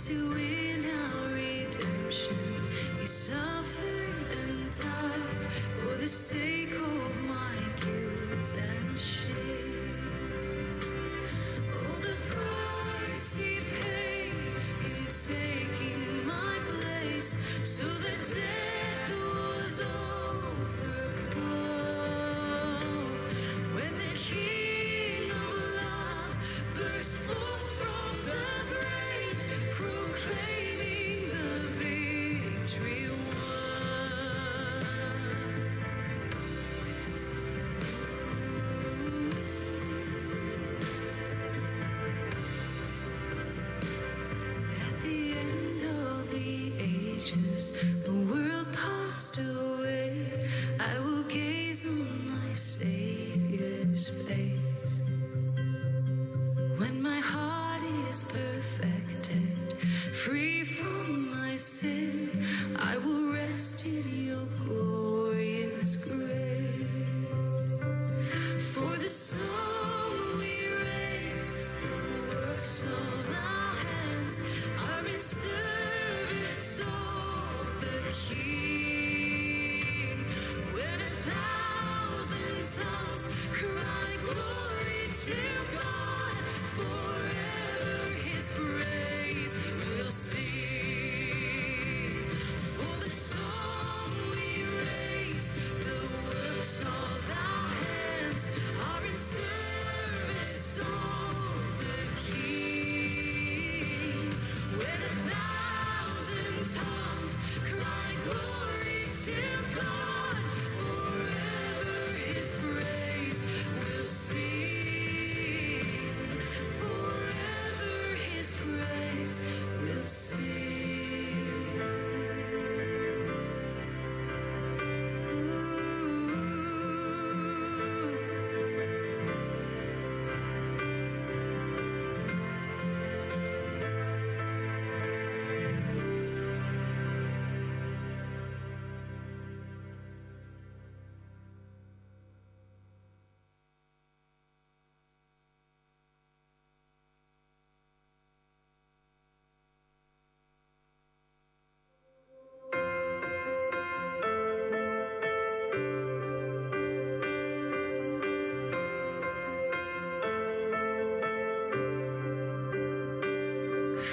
to win our redemption, he suffered and died for the sake of my guilt and shame. Oh, the price he paid in taking my place, so that death was overcome. When the King of love burst forth from the grave, proclaiming the victory won. At the end of the ages, the world passed away. I will gaze on my Savior's face. When my heart is perfected, free from my sin, I will rest in your glorious grace. For the song we raise, the works of our hands, are in service of the King. When 1,000 tongues cry glory to God, forever his praise will sing. For the song we raise, the works of our hands, are in service of the King. When 1,000 tongues cry glory to God, forever his praise will sing. Forever his praise will sing.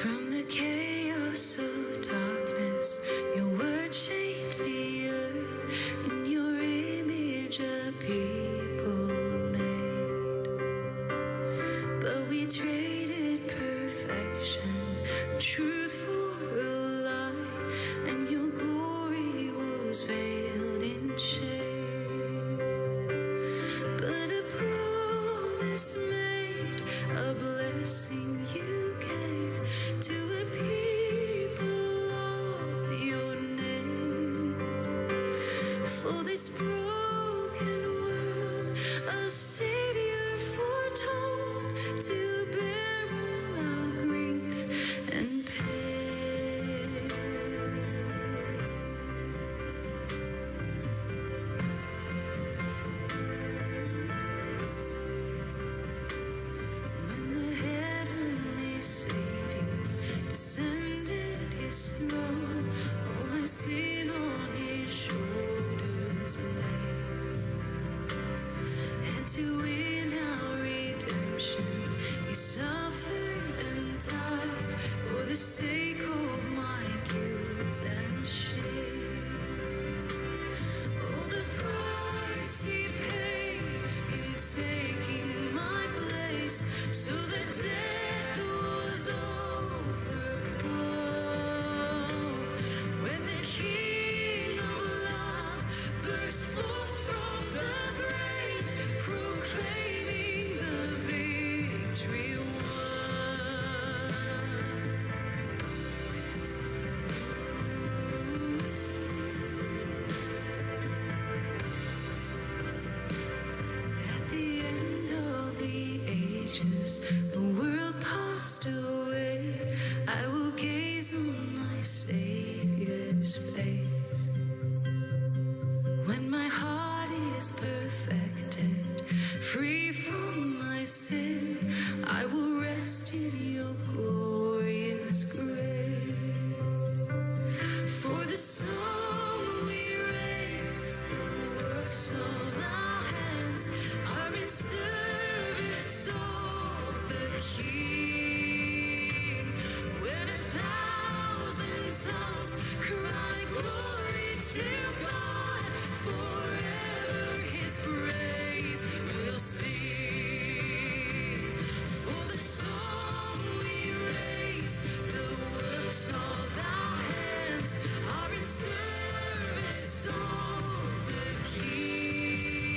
From the chaos of darkness, your word shaped the earth. In your image a people made. But we traded perfection, truth for a lie, and your glory was veiled in shame. But a promise made, a blessing you gave to a people of your name. For this broken world, a Savior foretold to bear all our grief and pain. When the heavenly Savior descended his throne, all my sin on his shoulders lay. And to win our redemption, he suffered and died for the sake of my guilt and shame. Oh, the price he paid in taking my place, so that death was overcome. When the King of love burst forth from the grave, proclaiming the victory won. At the end of the ages, the world passed away. I will gaze on my Savior's face. When my heart is perfected, free from my sin, I will rest in your glorious grace. song we raise, the works of our hands are in service of the King. When 1,000 tongues cry glory to God, forever His praise will sing. For the song we raise, the works of our hands are in service of the King.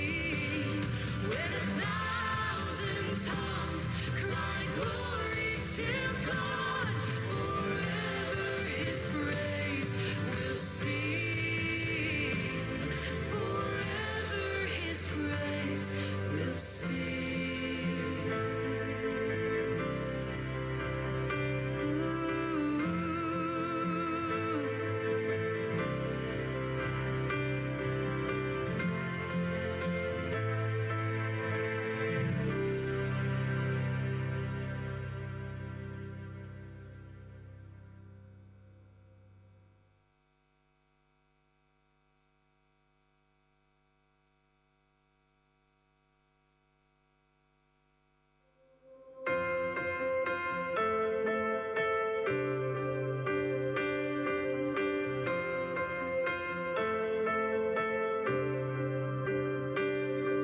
When 1,000 tongues cry glory to God, forever His praise will sing. Forever His praise will sing.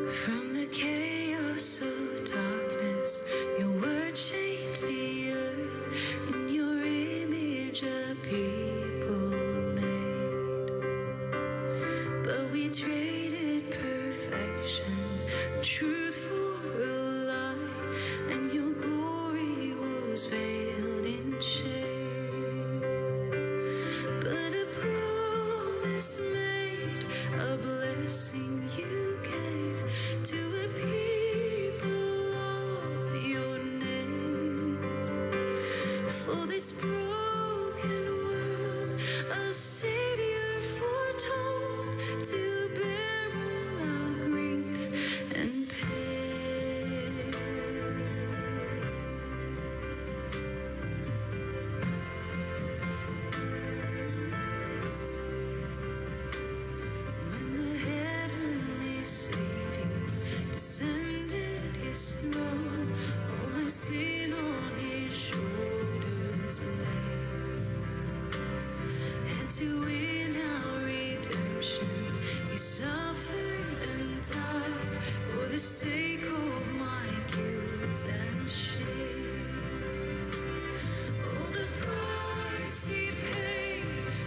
From the chaos of darkness, your word shaped the earth. In your image, a people made. But we traded perfection, truth for a lie, and your glory was veiled in shame. But a promise made, a blessing you gave to a people of your name. For this broken world, a Savior foretold to bear all our grief and pain. When the heavenly Savior descended His throne, all my sin on His shoulders lay. And to win our redemption, He suffered and died for the sake of my guilt and shame. Oh, the price He paid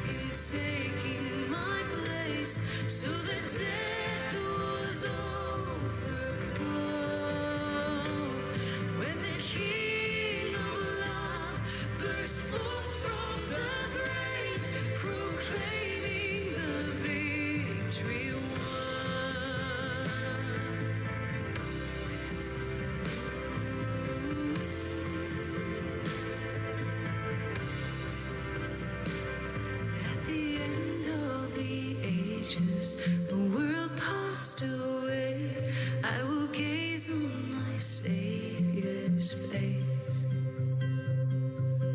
in taking my place, so that death was overcome. When the King of love burst forth from the grave, proclaiming the victory won. At the end of the ages, the world passed away. I will gaze on my Savior's face.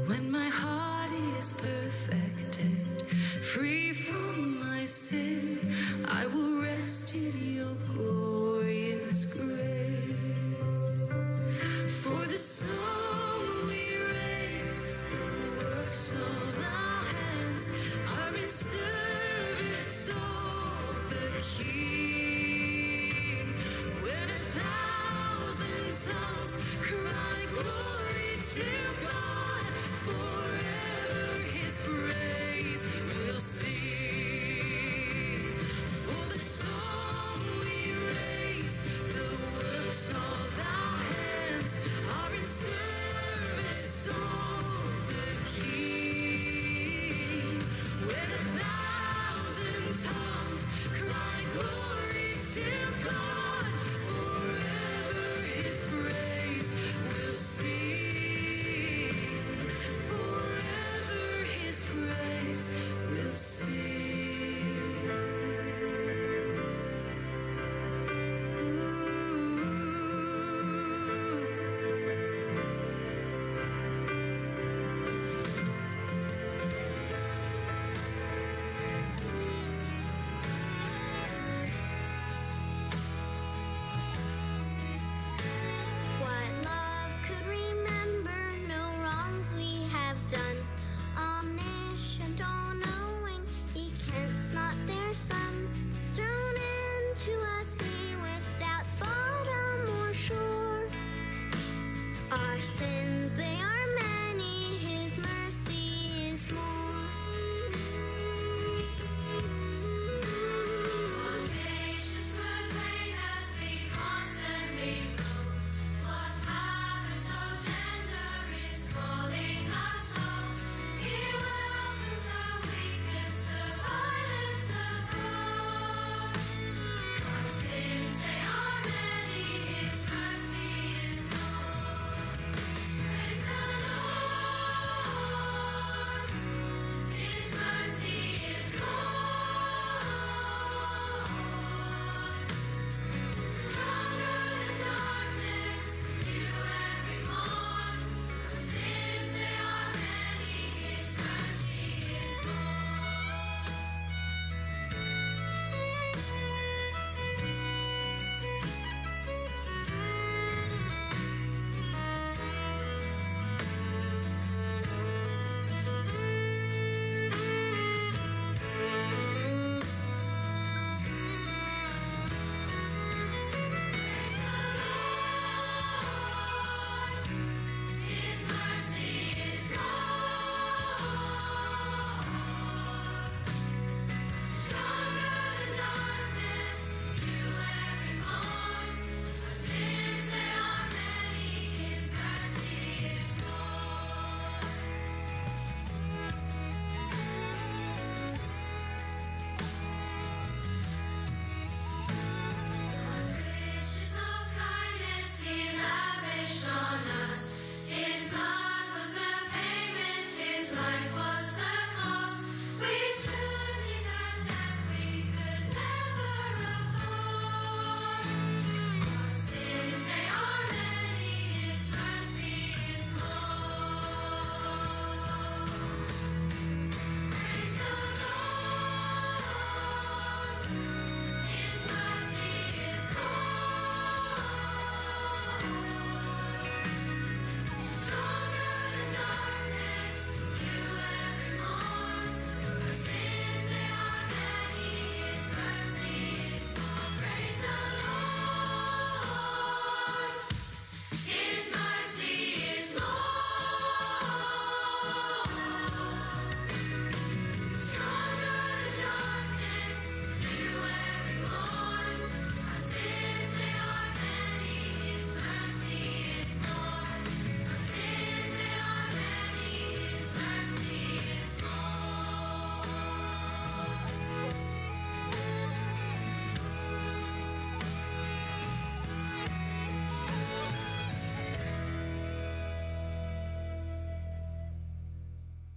When my heart is perfected, free from my sin, I will rest in your glorious grace. For the song we raise, the works of our hands are in service of the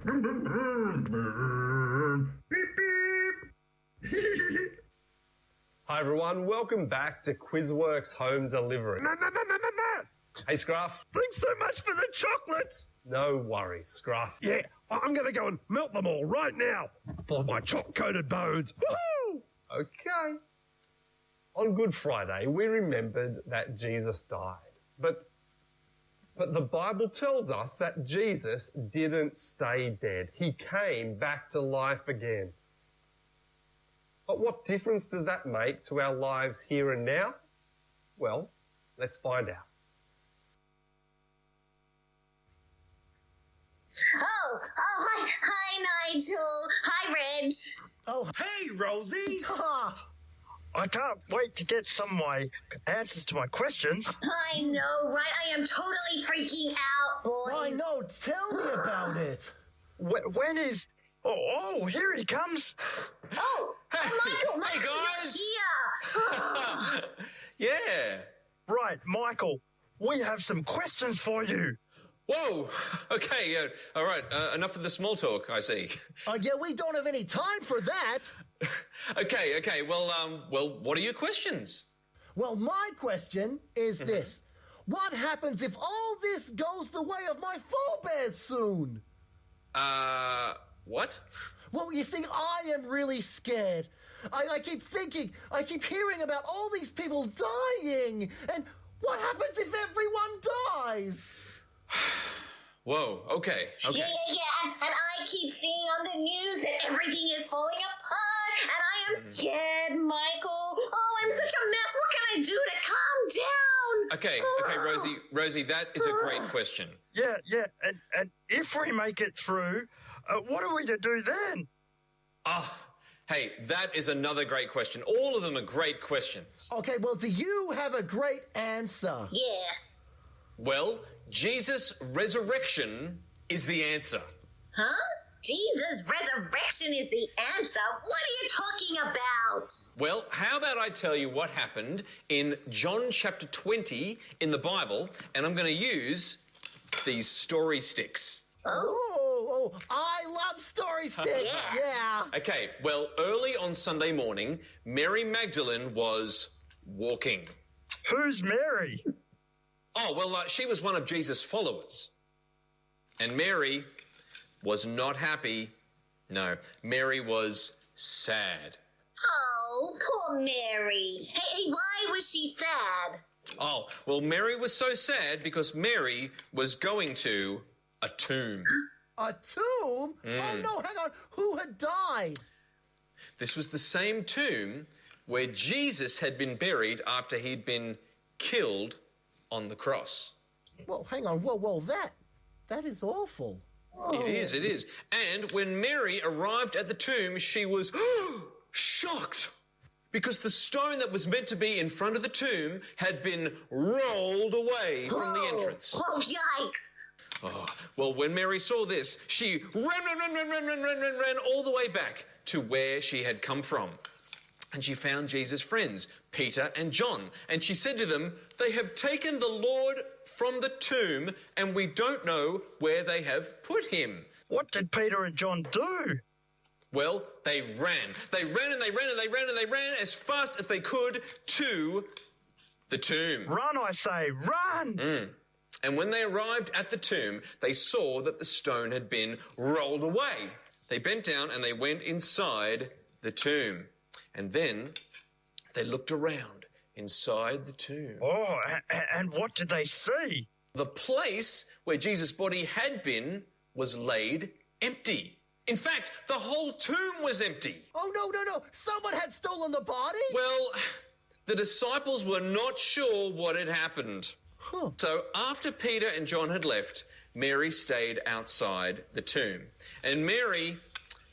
Hi everyone, welcome back to Quizworks Home Delivery. No. Hey Scruff. Thanks so much for the chocolates. No worries, Scruff. Yeah, I'm going to go and melt them all right now for my choc-coated bones. Woohoo! Okay. On Good Friday, we remembered that Jesus died. But the Bible tells us that Jesus didn't stay dead. He came back to life again. But what difference does that make to our lives here and now? Well, let's find out. Hi, Nigel. Hi, Reg. Oh, hey, Rosie. I can't wait to get some of my answers to my questions. I know, right? I am totally freaking out, boys. I know. Tell me about it. When is... Oh, here he comes. Oh, Michael, Hey, you're guys. here. Yeah. Right, Michael, we have some questions for you. Whoa. Okay. All right. Enough of the small talk, I see. Yeah, we don't have any time for that. Okay. Well, what are your questions? Well, my question is this. What happens if all this goes the way of my forebears soon? What? Well, you see, I am really scared. I keep thinking, I keep hearing about all these people dying. And what happens if everyone dies? Whoa. Okay. Yeah. And I keep seeing on the news that everything is falling apart. And I am scared, Michael. Oh, I'm such a mess. What can I do to calm down? Okay, Rosie, that is a great question. Yeah, and if we make it through, what are we to do then? Hey, that is another great question. All of them are great questions. Okay, well, do you have a great answer? Yeah. Well, Jesus' resurrection is the answer. Huh? Jesus' resurrection is the answer? What are you talking about? Well, how about I tell you what happened in John chapter 20 in the Bible, and I'm going to use these story sticks. Oh, I love story sticks. Yeah. Okay, well, early on Sunday morning, Mary Magdalene was walking. Who's Mary? Oh, well, she was one of Jesus' followers. And Mary was not happy. No, Mary was sad. Oh, poor Mary. Hey, why was she sad? Oh, well, Mary was so sad because Mary was going to a tomb. A tomb? Oh, no, hang on. Who had died? This was the same tomb where Jesus had been buried after he'd been killed on the cross. Well, hang on. Whoa, that is awful. It is. And when Mary arrived at the tomb, she was shocked because the stone that was meant to be in front of the tomb had been rolled away from the entrance. Oh, yikes. Oh, well, when Mary saw this, she ran all the way back to where she had come from. And she found Jesus' friends, Peter and John. And she said to them, "They have taken the Lord from the tomb, and we don't know where they have put him." What did Peter and John do? Well, they ran. They ran as fast as they could to the tomb. Run, I say, run! And when they arrived at the tomb, they saw that the stone had been rolled away. They bent down and they went inside the tomb. And then they looked around inside the tomb. Oh, and what did they see? The place where Jesus' body had been was laid empty. In fact, the whole tomb was empty. Oh, no. Someone had stolen the body? Well, the disciples were not sure what had happened. So after Peter and John had left, Mary stayed outside the tomb. And Mary,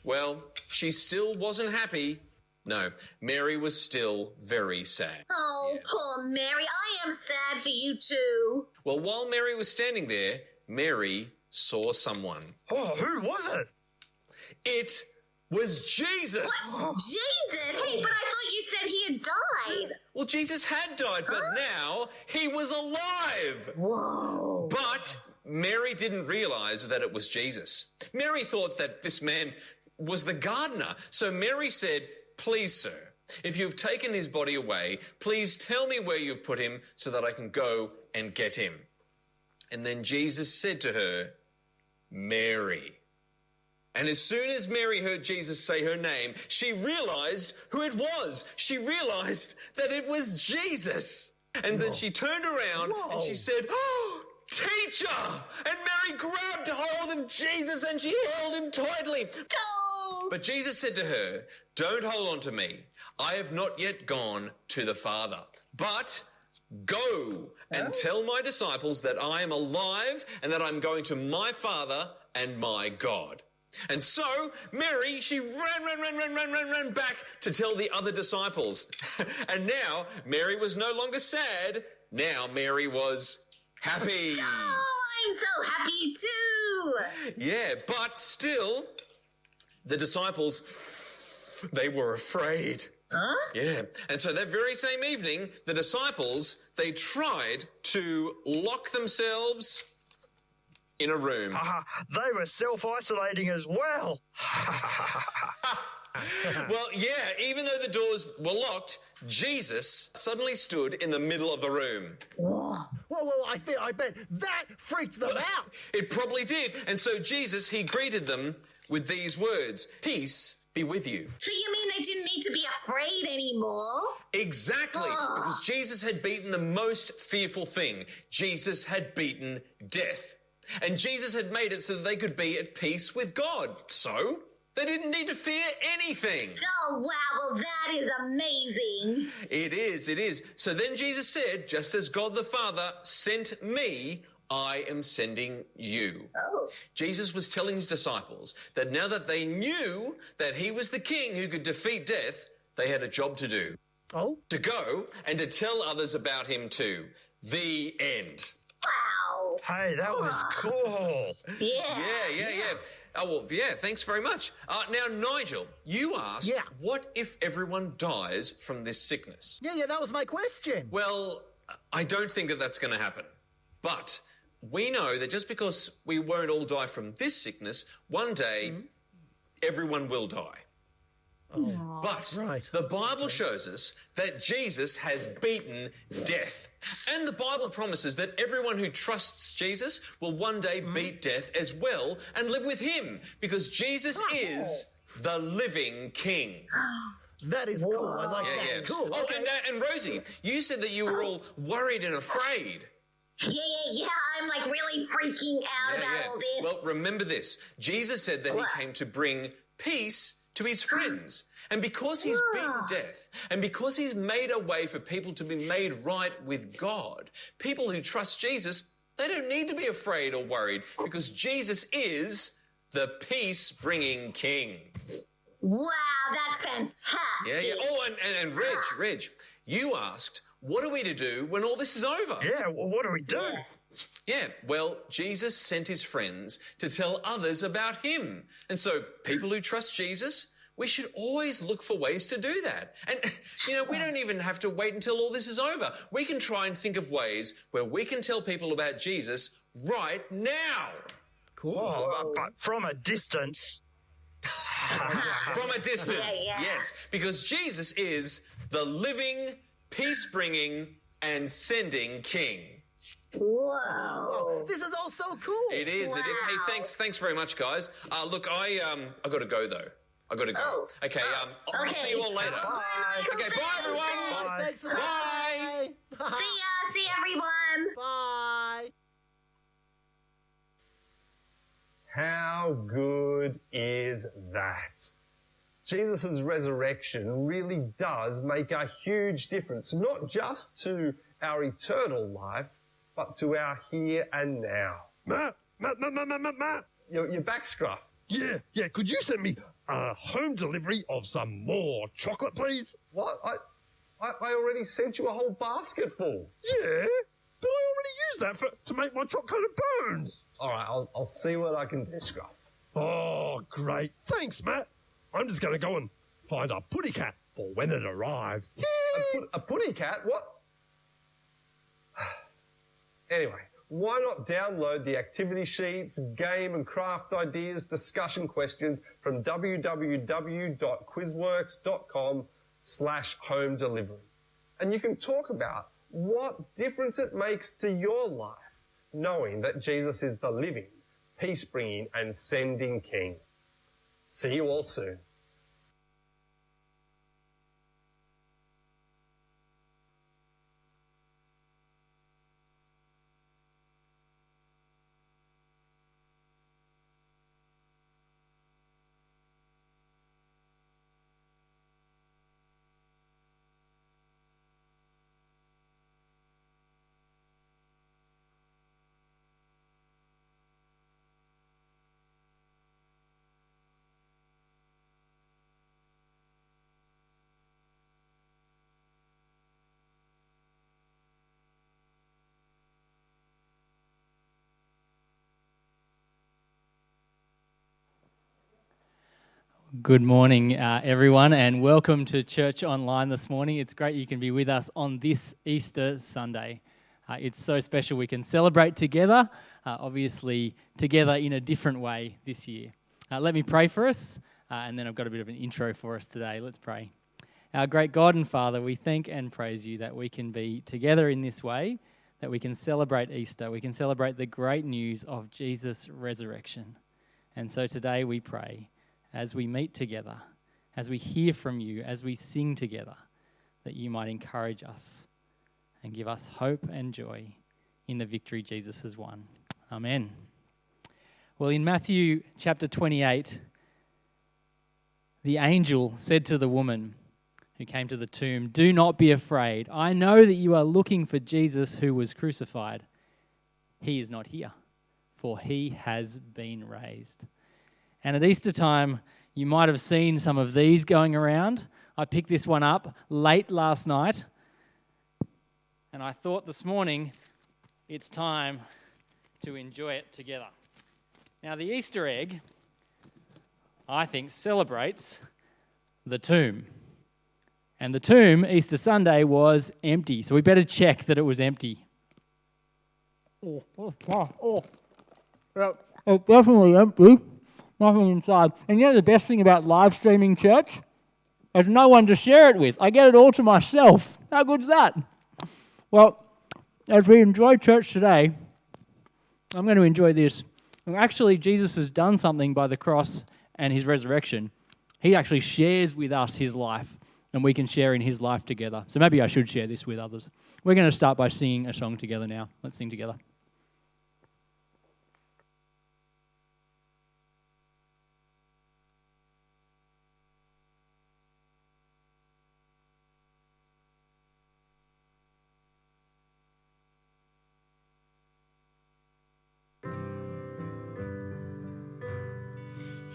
well, she still wasn't happy. No, Mary was still very sad. Oh, poor Mary. I am sad for you too. Well, while Mary was standing there, Mary saw someone. Oh, who was it? It was Jesus. What? Jesus? Hey, but I thought you said he had died. Well, Jesus had died, but now he was alive. Whoa. But Mary didn't realize that it was Jesus. Mary thought that this man was the gardener. So Mary said, "Please, sir, if you've taken his body away, please tell me where you've put him so that I can go and get him." And then Jesus said to her, "Mary." And as soon as Mary heard Jesus say her name, she realized who it was. She realized that it was Jesus. And then she turned around and she said, "Oh, teacher!" And Mary grabbed hold of Jesus and she held him tightly. Don't. But Jesus said to her, "Don't hold on to me. I have not yet gone to the Father. But go and tell my disciples that I am alive and that I'm going to my Father and my God." And so Mary, she ran back to tell the other disciples. And now Mary was no longer sad. Now Mary was happy. Oh, I'm so happy too. Yeah, but still, the disciples, they were afraid. Huh? Yeah. And so that very same evening, the disciples, they tried to lock themselves in a room. They were self-isolating as well. Well, yeah, even though the doors were locked, Jesus suddenly stood in the middle of the room. Whoa, I bet that freaked them out. It probably did. And so Jesus, he greeted them with these words, "Peace be with you." So you mean they didn't need to be afraid anymore? Exactly, because Jesus had beaten the most fearful thing. Jesus had beaten death. And Jesus had made it so that they could be at peace with God. So they didn't need to fear anything. Oh, wow. Well, that is amazing. It is. So then Jesus said, "Just as God the Father sent me, I am sending you." Oh. Jesus was telling his disciples that now that they knew that he was the king who could defeat death, they had a job to do. Oh? To go and to tell others about him too. The end. Wow. Hey, that was cool. Yeah. Oh, well, yeah, thanks very much. Now, Nigel, you asked, Yeah. what if everyone dies from this sickness? Yeah, that was my question. Well, I don't think that that's going to happen. But we know that just because we won't all die from this sickness, one day everyone will die. But right. the Bible shows us that Jesus has beaten death. And the Bible promises that everyone who trusts Jesus will one day beat death as well and live with him, because Jesus is the living King. That is cool. I like that. Yeah. Cool. Oh, Okay. and Rosie, you said that you were all worried and afraid. Yeah. I'm like really freaking out about all this. Well, remember this. Jesus said that he came to bring peace to his friends. And because he's beaten death, and because he's made a way for people to be made right with God, people who trust Jesus, they don't need to be afraid or worried, because Jesus is the peace-bringing King. Wow, that's fantastic. Yeah. Oh, and Reg, you asked, what are we to do when all this is over? Yeah, well, what do we do? Yeah, well, Jesus sent his friends to tell others about him. And so people who trust Jesus, we should always look for ways to do that. And, we don't even have to wait until all this is over. We can try and think of ways where we can tell people about Jesus right now. Cool. Oh, but from a distance. From a distance. Yeah. Yes, because Jesus is the living, peace-bringing, and sending King. Whoa. This is all so cool. It is. Hey, thanks very much, guys. Look, I got to go though. I got to go. Oh. Okay. I'll see you all later. Bye. Okay. Bye, everyone. Bye. Thanks for that. Bye. Bye. See ya. See everyone. Bye. How good is that? Jesus' resurrection really does make a huge difference, not just to our eternal life, but to our here and now. Matt. Your back, Scruff. Yeah, could you send me a home delivery of some more chocolate, please? What? I already sent you a whole basket full. Yeah, but I already used that to make my chocolate bones. All right, I'll see what I can do, Scruff. Oh, great. Thanks, Matt. I'm just going to go and find a putty cat for when it arrives. A putty cat? What? Anyway, why not download the activity sheets, game and craft ideas, discussion questions from www.quizworks.com/home delivery. And you can talk about what difference it makes to your life, knowing that Jesus is the living, peace-bringing and sending King. See you all soon. Good morning, everyone, and welcome to Church Online this morning. It's great you can be with us on this Easter Sunday. It's so special we can celebrate together, obviously together in a different way this year. Let me pray for us, and then I've got a bit of an intro for us today. Let's pray. Our great God and Father, we thank and praise you that we can be together in this way, that we can celebrate Easter, we can celebrate the great news of Jesus' resurrection. And so today we pray, as we meet together, as we hear from you, as we sing together, that you might encourage us and give us hope and joy in the victory Jesus has won. Amen. Well, in Matthew chapter 28, the angel said to the woman who came to the tomb, "Do not be afraid. I know that you are looking for Jesus who was crucified. He is not here, for he has been raised." And at Easter time, you might have seen some of these going around. I picked this one up late last night, and I thought this morning it's time to enjoy it together. Now, the Easter egg, I think, celebrates the tomb. And the tomb, Easter Sunday, was empty, so we better check that it was empty. It's definitely empty. Nothing inside. And you know the best thing about live streaming church? There's no one to share it with. I get it all to myself. How good's that? Well, as we enjoy church today, I'm going to enjoy this. And actually, Jesus has done something by the cross and his resurrection. He actually shares with us his life, and we can share in his life together. So maybe I should share this with others. We're going to start by singing a song together now. Let's sing together.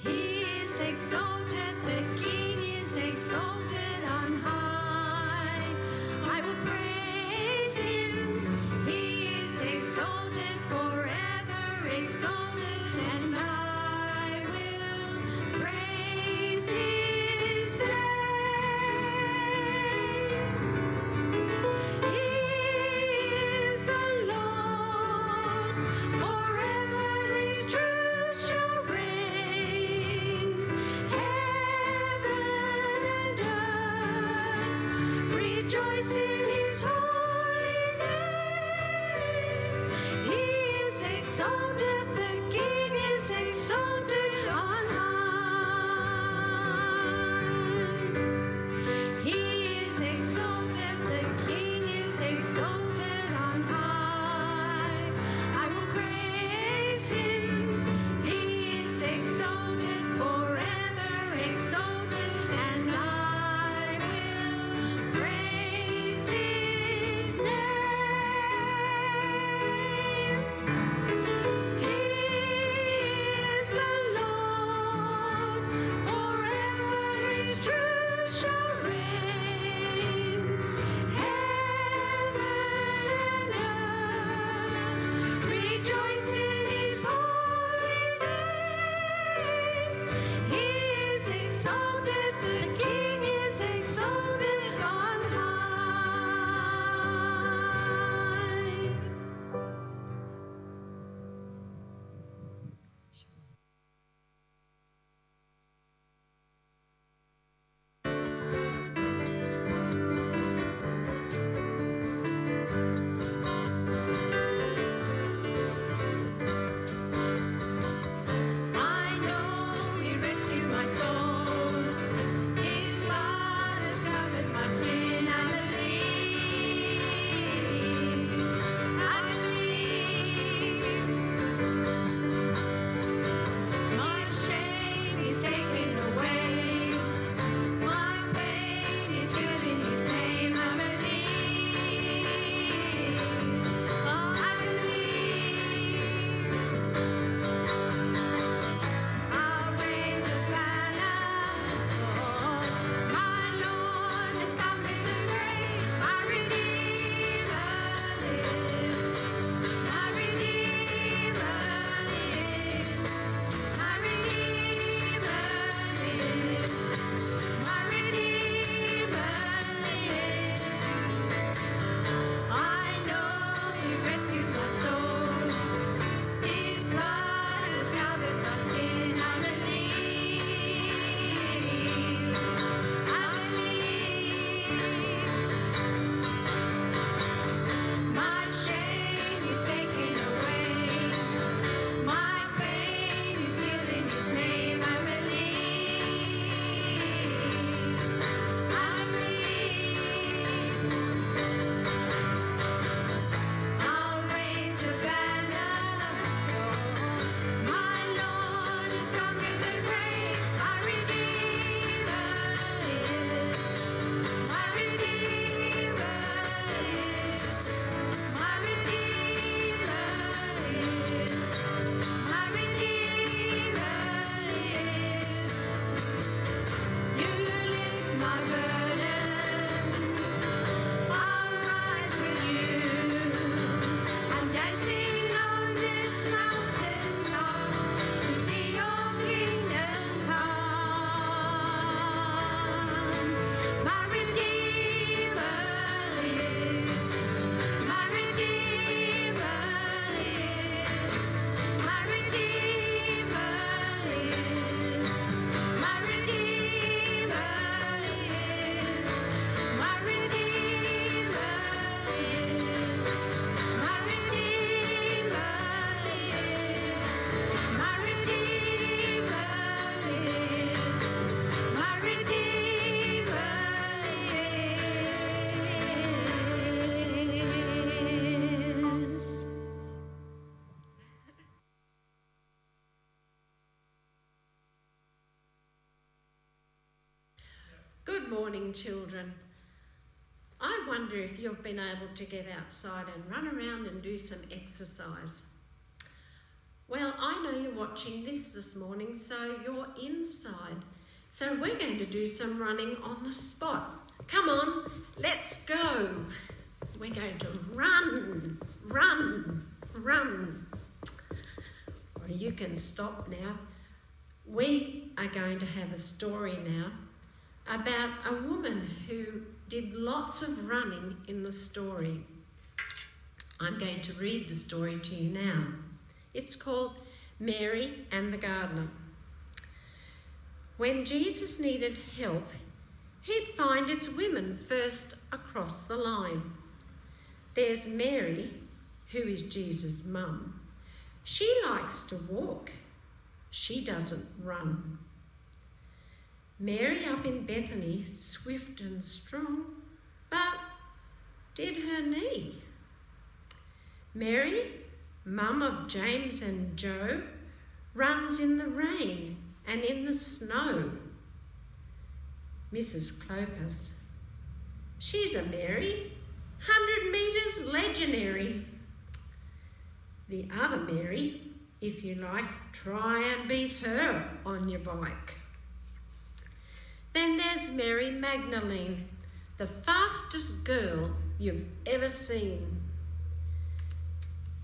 He is exalted, the King is exalted on high. I will praise him. He is exalted, forever exalted, and I will praise his name. He is the Lord, forever his truth shall reign. Heaven and earth rejoice in his holy name. He is exalted, the King is exalted on high. He is exalted, the King is exalted on high. I will praise him. He is exalted, forever exalted, and I will praise his name. He Good morning, children. I wonder if you've been able to get outside and run around and do some exercise. Well, I know you're watching this morning, so you're inside. So we're going to do some running on the spot. Come on, let's go. We're going to run, run, run. Or you can stop now. We are going to have a story now about a woman who did lots of running in the story. I'm going to read the story to you now. It's called Mary and the Gardener. When Jesus needed help, he'd find it's women first across the line. There's Mary, who is Jesus' mum. She likes to walk. She doesn't run. Mary up in Bethany, swift and strong, but did her knee. Mary, mum of James and Joe, runs in the rain and in the snow. Mrs. Clopas, she's a Mary, 100 metres legionary. The other Mary, if you like, try and beat her on your bike. Then there's Mary Magdalene, the fastest girl you've ever seen.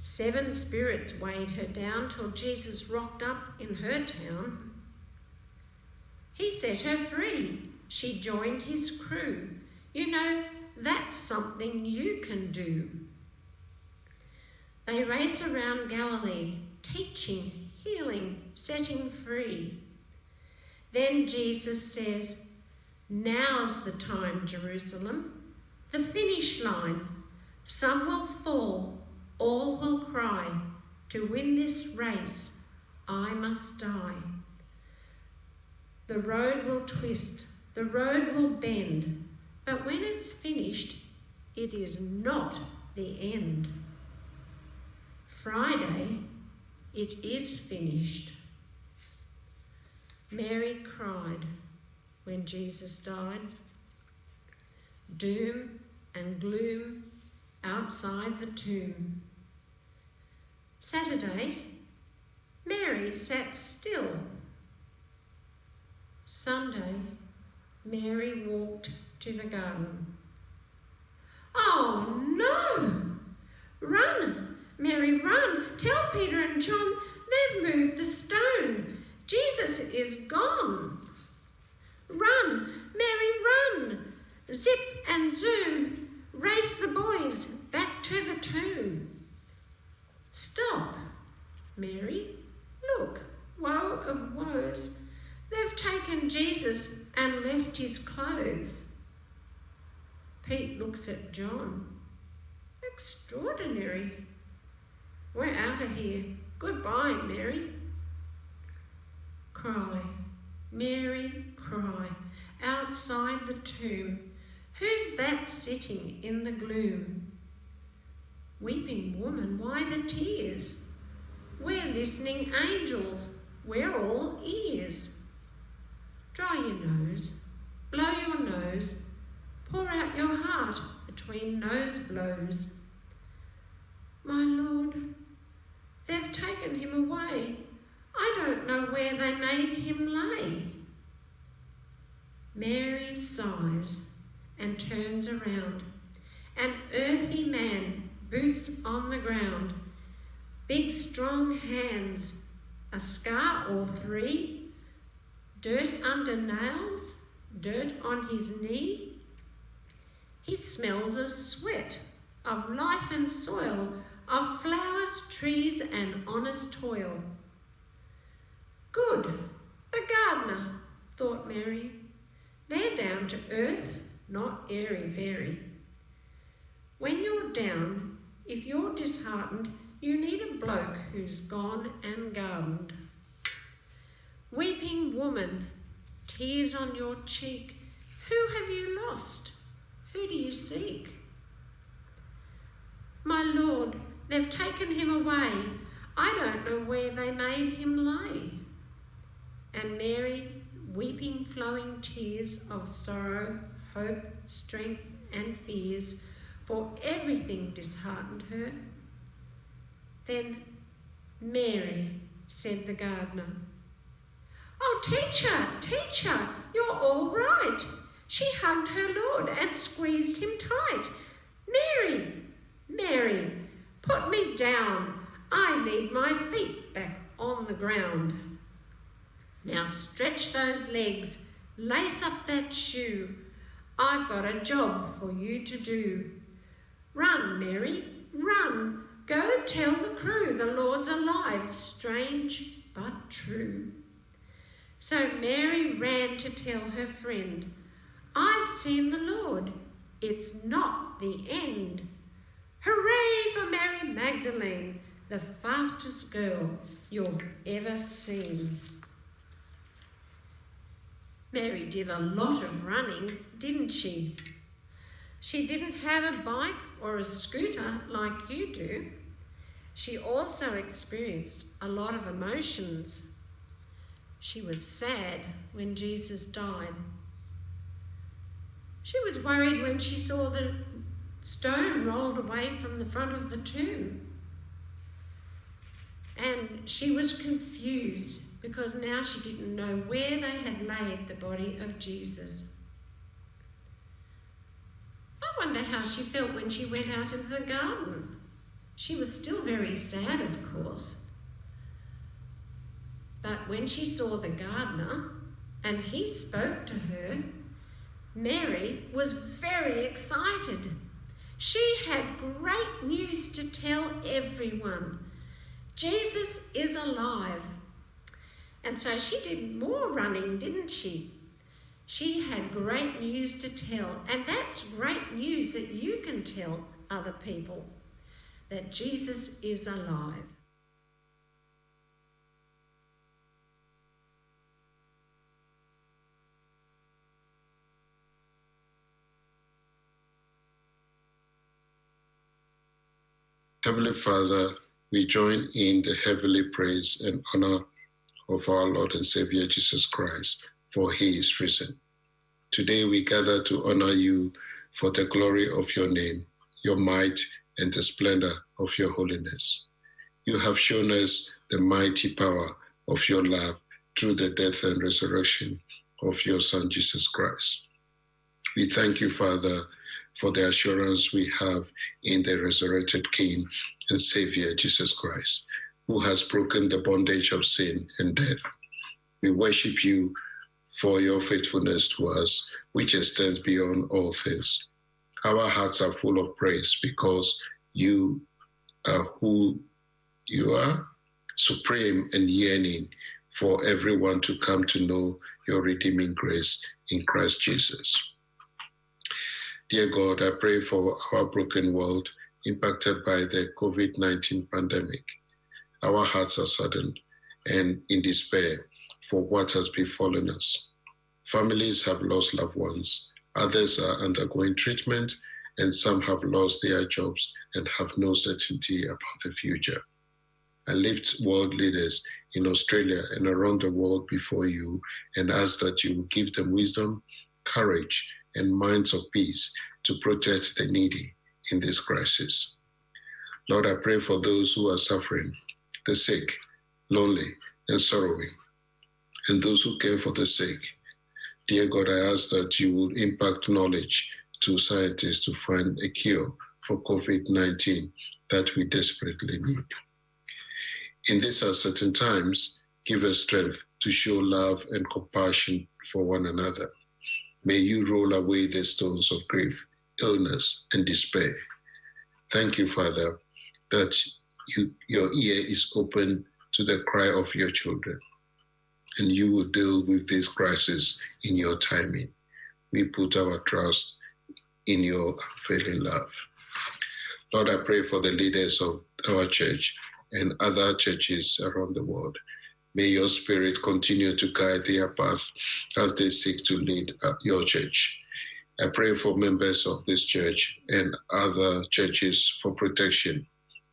7 spirits weighed her down till Jesus rocked up in her town. He set her free. She joined his crew. You know, that's something you can do. They race around Galilee, teaching, healing, setting free. Then Jesus says, now's the time, Jerusalem, the finish line. Some will fall, all will cry. To win this race, I must die. The road will twist, the road will bend, but when it's finished, it is not the end. Friday, it is finished. Mary cried when Jesus died. Doom and gloom outside the tomb. Saturday, Mary sat still. Sunday, Mary walked to the garden. Oh no! Run, Mary, run! Tell Peter and John they've moved the stone. Jesus is gone. Run, Mary, run! Zip and zoom, race the boys back to the tomb. Stop, Mary, look, woe of woes. They've taken Jesus and left his clothes. Pete looks at John. Extraordinary. We're out of here. Goodbye, Mary. Cry, Mary, cry, outside the tomb. Who's that sitting in the gloom? Weeping woman, why the tears? We're listening angels, we're all ears. Dry your nose, blow your nose, pour out your heart between nose blows. My Lord, they've taken him away. I don't know where they made him lay. Mary sighs and turns around. An earthy man, boots on the ground, big strong hands, a scar or 3, dirt under nails, dirt on his knee. He smells of sweat, of life and soil, of flowers, trees and honest toil. Good, the gardener, thought Mary. They're down to earth, not airy-fairy. When you're down, if you're disheartened, you need a bloke who's gone and gardened. Weeping woman, tears on your cheek, who have you lost? Who do you seek? My Lord, they've taken him away. I don't know where they made him lay. And Mary weeping, flowing tears of sorrow, hope, strength, and fears, for everything disheartened her. Then Mary, said the gardener. Oh, teacher, you're all right. She hugged her Lord and squeezed him tight. Mary, put me down. I need my feet back on the ground. Now stretch those legs, lace up that shoe. I've got a job for you to do. Run, Mary, run. Go tell the crew the Lord's alive, strange but true. So Mary ran to tell her friend, I've seen the Lord, it's not the end. Hooray for Mary Magdalene, the fastest girl you've ever seen. Mary did a lot of running, didn't she? She didn't have a bike or a scooter like you do. She also experienced a lot of emotions. She was sad when Jesus died. She was worried when she saw the stone rolled away from the front of the tomb. And she was confused because now she didn't know where they had laid the body of Jesus. I wonder how she felt when she went out into the garden. She was still very sad, of course. But when she saw the gardener and he spoke to her, Mary was very excited. She had great news to tell everyone. Jesus is alive. And so she did more running, didn't she? She had great news to tell, and that's great news that you can tell other people, that Jesus is alive. Heavenly Father, we join in the heavenly praise and honor of our Lord and Savior Jesus Christ, for he is risen. Today we gather to honor you for the glory of your name, your might, and the splendor of your holiness. You have shown us the mighty power of your love through the death and resurrection of your Son, Jesus Christ. We thank you, Father, for the assurance we have in the resurrected King and Savior, Jesus Christ, who has broken the bondage of sin and death. We worship you for your faithfulness to us, which extends beyond all things. Our hearts are full of praise because you are who you are, supreme and yearning for everyone to come to know your redeeming grace in Christ Jesus. Dear God, I pray for our broken world impacted by the COVID-19 pandemic. Our hearts are saddened and in despair for what has befallen us. Families have lost loved ones, others are undergoing treatment, and some have lost their jobs and have no certainty about the future. I lift world leaders in Australia and around the world before you and ask that you will give them wisdom, courage, and minds of peace to protect the needy in this crisis. Lord, I pray for those who are suffering, the sick, lonely, and sorrowing, and those who care for the sick. Dear God, I ask that you will impact knowledge to scientists to find a cure for COVID-19 that we desperately need. In these uncertain times, give us strength to show love and compassion for one another. May you roll away the stones of grief, illness, and despair. Thank you, Father, that your ear is open to the cry of your children, and you will deal with this crisis in your timing. We put our trust in your unfailing love. Lord, I pray for the leaders of our church and other churches around the world. May your spirit continue to guide their path as they seek to lead your church. I pray for members of this church and other churches for protection,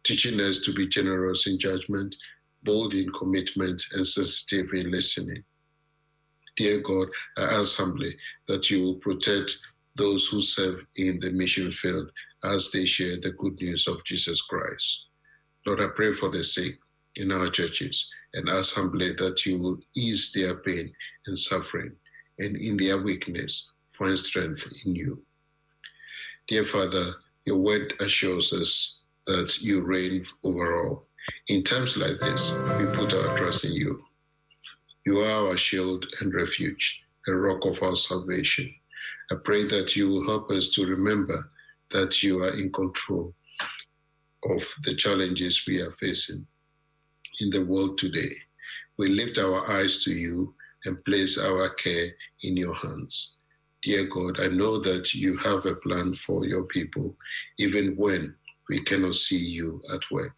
teaching us to be generous in judgment, bold in commitment, and sensitive in listening. Dear God, I ask humbly that you will protect those who serve in the mission field as they share the good news of Jesus Christ. Lord, I pray for the sick in our churches and ask humbly that you will ease their pain and suffering, and in their weakness, find strength in you. Dear Father, your word assures us that you reign over all. In times like this, we put our trust in you. You are our shield and refuge, a rock of our salvation. I pray that you will help us to remember that you are in control of the challenges we are facing in the world today. We lift our eyes to you and place our care in your hands. Dear God, I know that you have a plan for your people, even when we cannot see you at work.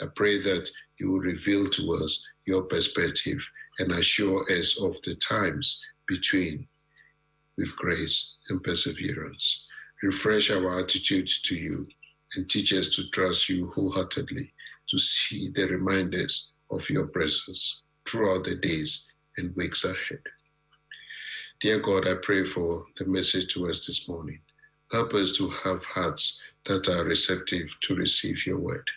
I pray that you will reveal to us your perspective and assure us of the times between with grace and perseverance. Refresh our attitudes to you and teach us to trust you wholeheartedly, to see the reminders of your presence throughout the days and weeks ahead. Dear God, I pray for the message to us this morning. Help us to have hearts that are receptive to receive your word.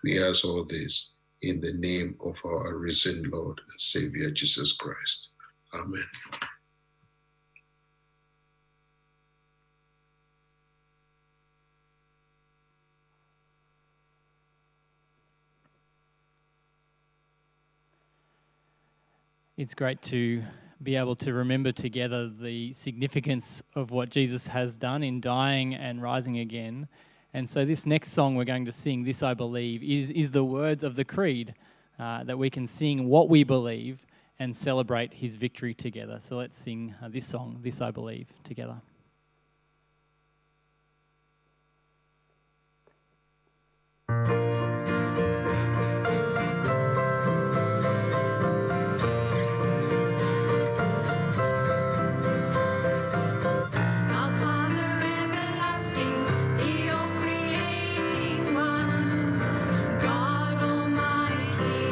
We ask all this in the name of our risen Lord and Savior, Jesus Christ. Amen. It's great to be able to remember together the significance of what Jesus has done in dying and rising again. And so this next song we're going to sing, This I Believe, is the words of the Creed, that we can sing what we believe and celebrate his victory together. So let's sing this song, This I Believe, together. Our Father everlasting, the all-creating one, God Almighty,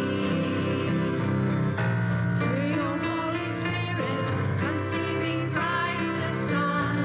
through your Holy Spirit, conceiving Christ the Son.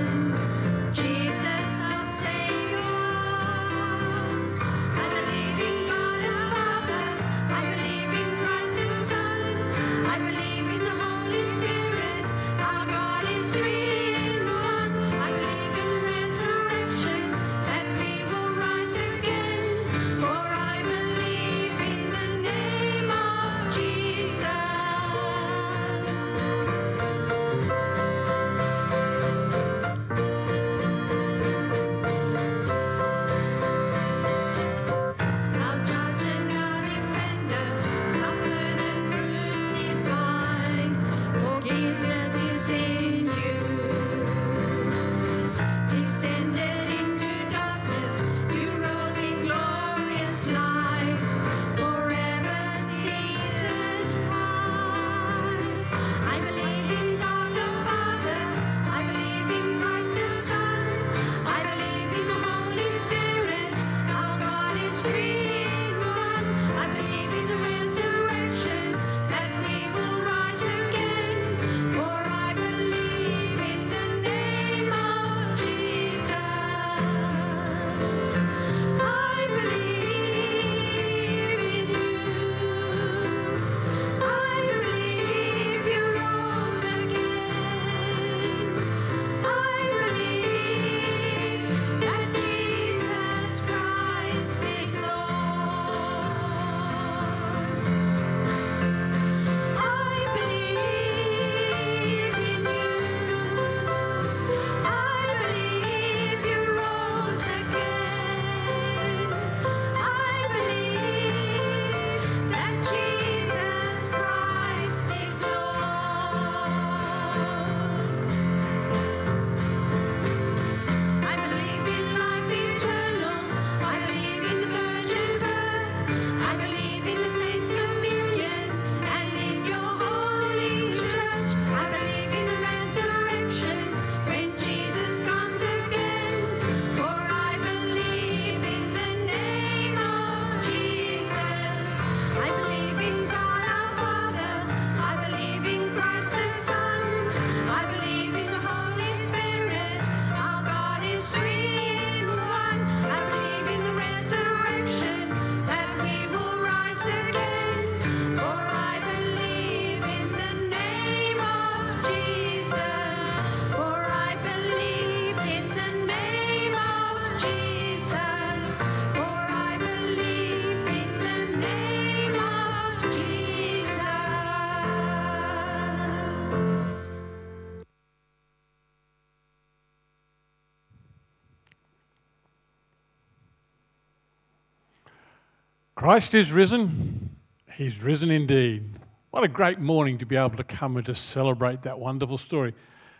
Christ is risen. He's risen indeed. What a great morning to be able to come and to celebrate that wonderful story.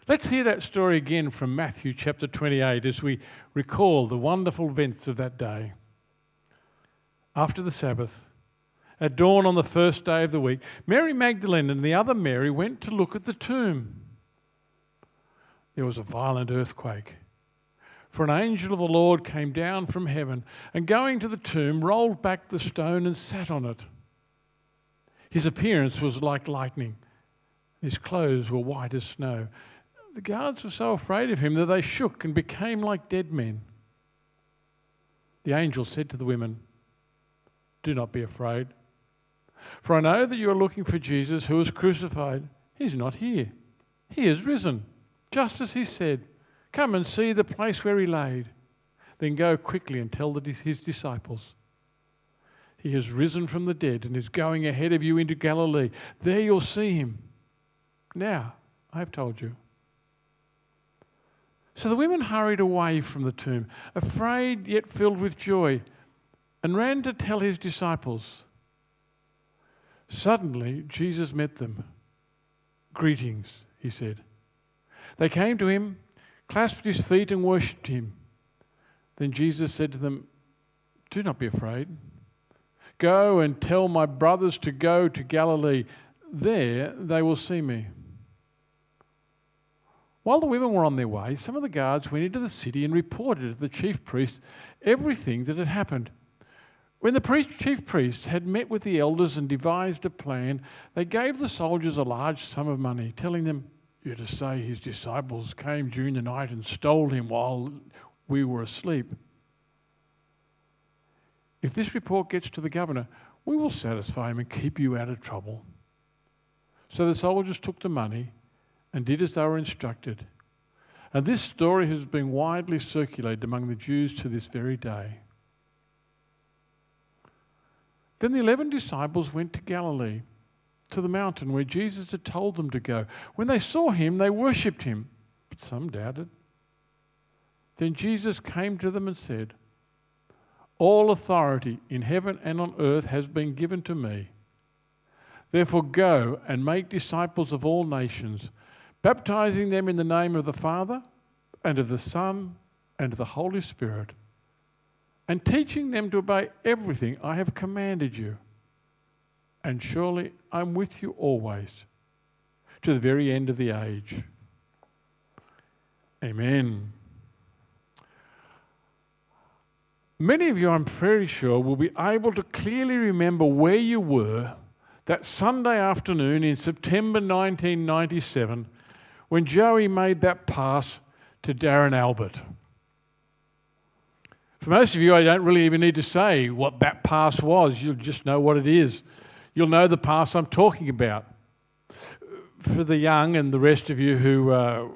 Let's hear that story again from Matthew chapter 28 as we recall the wonderful events of that day. After the Sabbath, at dawn on the first day of the week, Mary Magdalene and the other Mary went to look at the tomb. There was a violent earthquake, for an angel of the Lord came down from heaven and going to the tomb rolled back the stone and sat on it. His appearance was like lightning. His clothes were white as snow. The guards were so afraid of him that they shook and became like dead men. The angel said to the women, "Do not be afraid, for I know that you are looking for Jesus who was crucified. He's not here. He is risen, just as he said. Come and see the place where he laid. Then go quickly and tell his disciples. He has risen from the dead and is going ahead of you into Galilee. There you'll see him. Now, I have told you." So the women hurried away from the tomb, afraid yet filled with joy, and ran to tell his disciples. Suddenly, Jesus met them. "Greetings," he said. They came to him, clasped his feet and worshipped him. Then Jesus said to them, "Do not be afraid. Go and tell my brothers to go to Galilee. There they will see me." While the women were on their way, some of the guards went into the city and reported to the chief priest everything that had happened. When the chief priest had met with the elders and devised a plan, they gave the soldiers a large sum of money, telling them, "You're to say his disciples came during the night and stole him while we were asleep. If this report gets to the governor, we will satisfy him and keep you out of trouble." So the soldiers took the money and did as they were instructed. And this story has been widely circulated among the Jews to this very day. Then the 11 disciples went to Galilee, to the mountain where Jesus had told them to go. When they saw him, they worshipped him, but some doubted. Then Jesus came to them and said, "All authority in heaven and on earth has been given to me. Therefore go and make disciples of all nations, baptizing them in the name of the Father and of the Son and of the Holy Spirit, and teaching them to obey everything I have commanded you. And surely I'm with you always, to the very end of the age." Amen. Many of you, I'm pretty sure, will be able to clearly remember where you were that Sunday afternoon in September 1997 when Joey made that pass to Darren Albert. For most of you, I don't really even need to say what that pass was. You'll just know what it is. You'll know the pass I'm talking about. For the young and the rest of you who are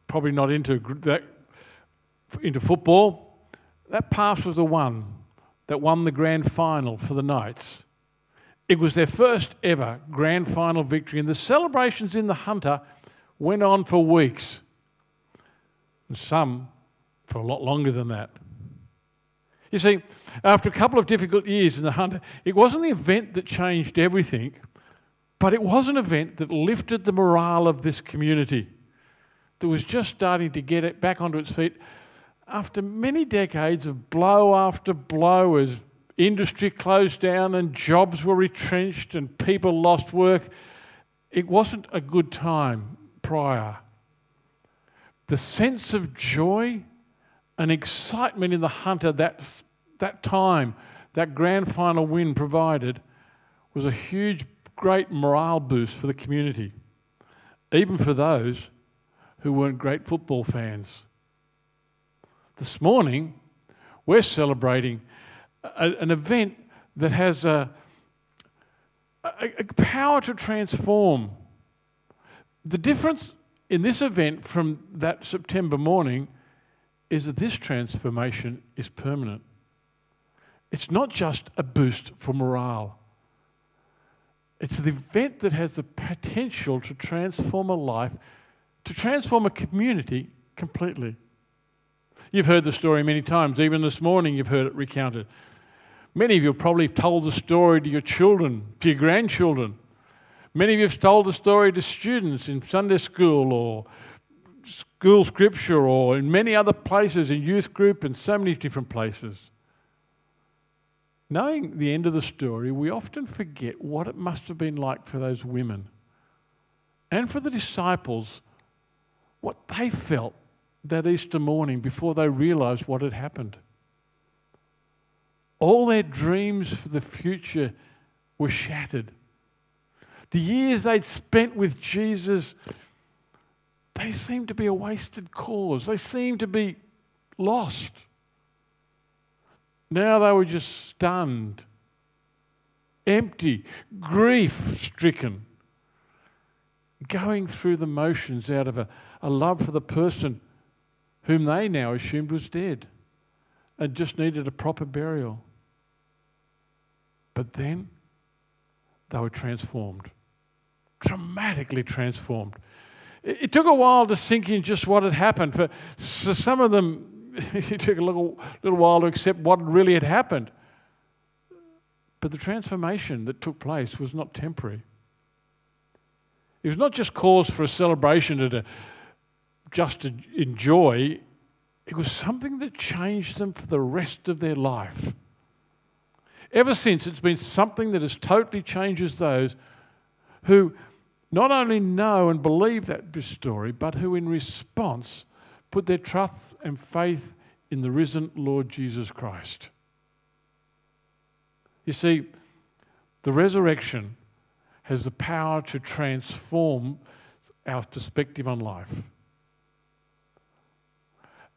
probably not into football, that pass was the one that won the grand final for the Knights. It was their first ever grand final victory, and the celebrations in the Hunter went on for weeks, and some for a lot longer than that. You see, after a couple of difficult years in the Hunter, it wasn't the event that changed everything, but it was an event that lifted the morale of this community that was just starting to get it back onto its feet after many decades of blow after blow as industry closed down and jobs were retrenched and people lost work. It wasn't a good time prior. The sense of joy and excitement in the Hunter that time, that grand final win provided, was a huge, great morale boost for the community, even for those who weren't great football fans. This morning, we're celebrating an event that has a power to transform. The difference in this event from that September morning is that this transformation is permanent. It's not just a boost for morale. It's the event that has the potential to transform a life, to transform a community completely. You've heard the story many times. Even this morning you've heard it recounted. Many of you have probably told the story to your children, to your grandchildren. Many of you have told the story to students in Sunday school or school scripture or in many other places, in youth group and so many different places. Knowing the end of the story, we often forget what it must have been like for those women and for the disciples, what they felt that Easter morning before they realised what had happened. All their dreams for the future were shattered. The years they'd spent with Jesus, they seemed to be a wasted cause. They seemed to be lost. Now they were just stunned, empty, grief-stricken, going through the motions out of a love for the person whom they now assumed was dead and just needed a proper burial. But then they were transformed, dramatically transformed. It took a while to sink in just what had happened. For some of them, it took a little while to accept what really had happened. But the transformation that took place was not temporary. It was not just cause for a celebration and just to enjoy. It was something that changed them for the rest of their life. Ever since, it's been something that has totally changes those who not only know and believe that story, but who in response put their trust and faith in the risen Lord Jesus Christ. You see, the resurrection has the power to transform our perspective on life.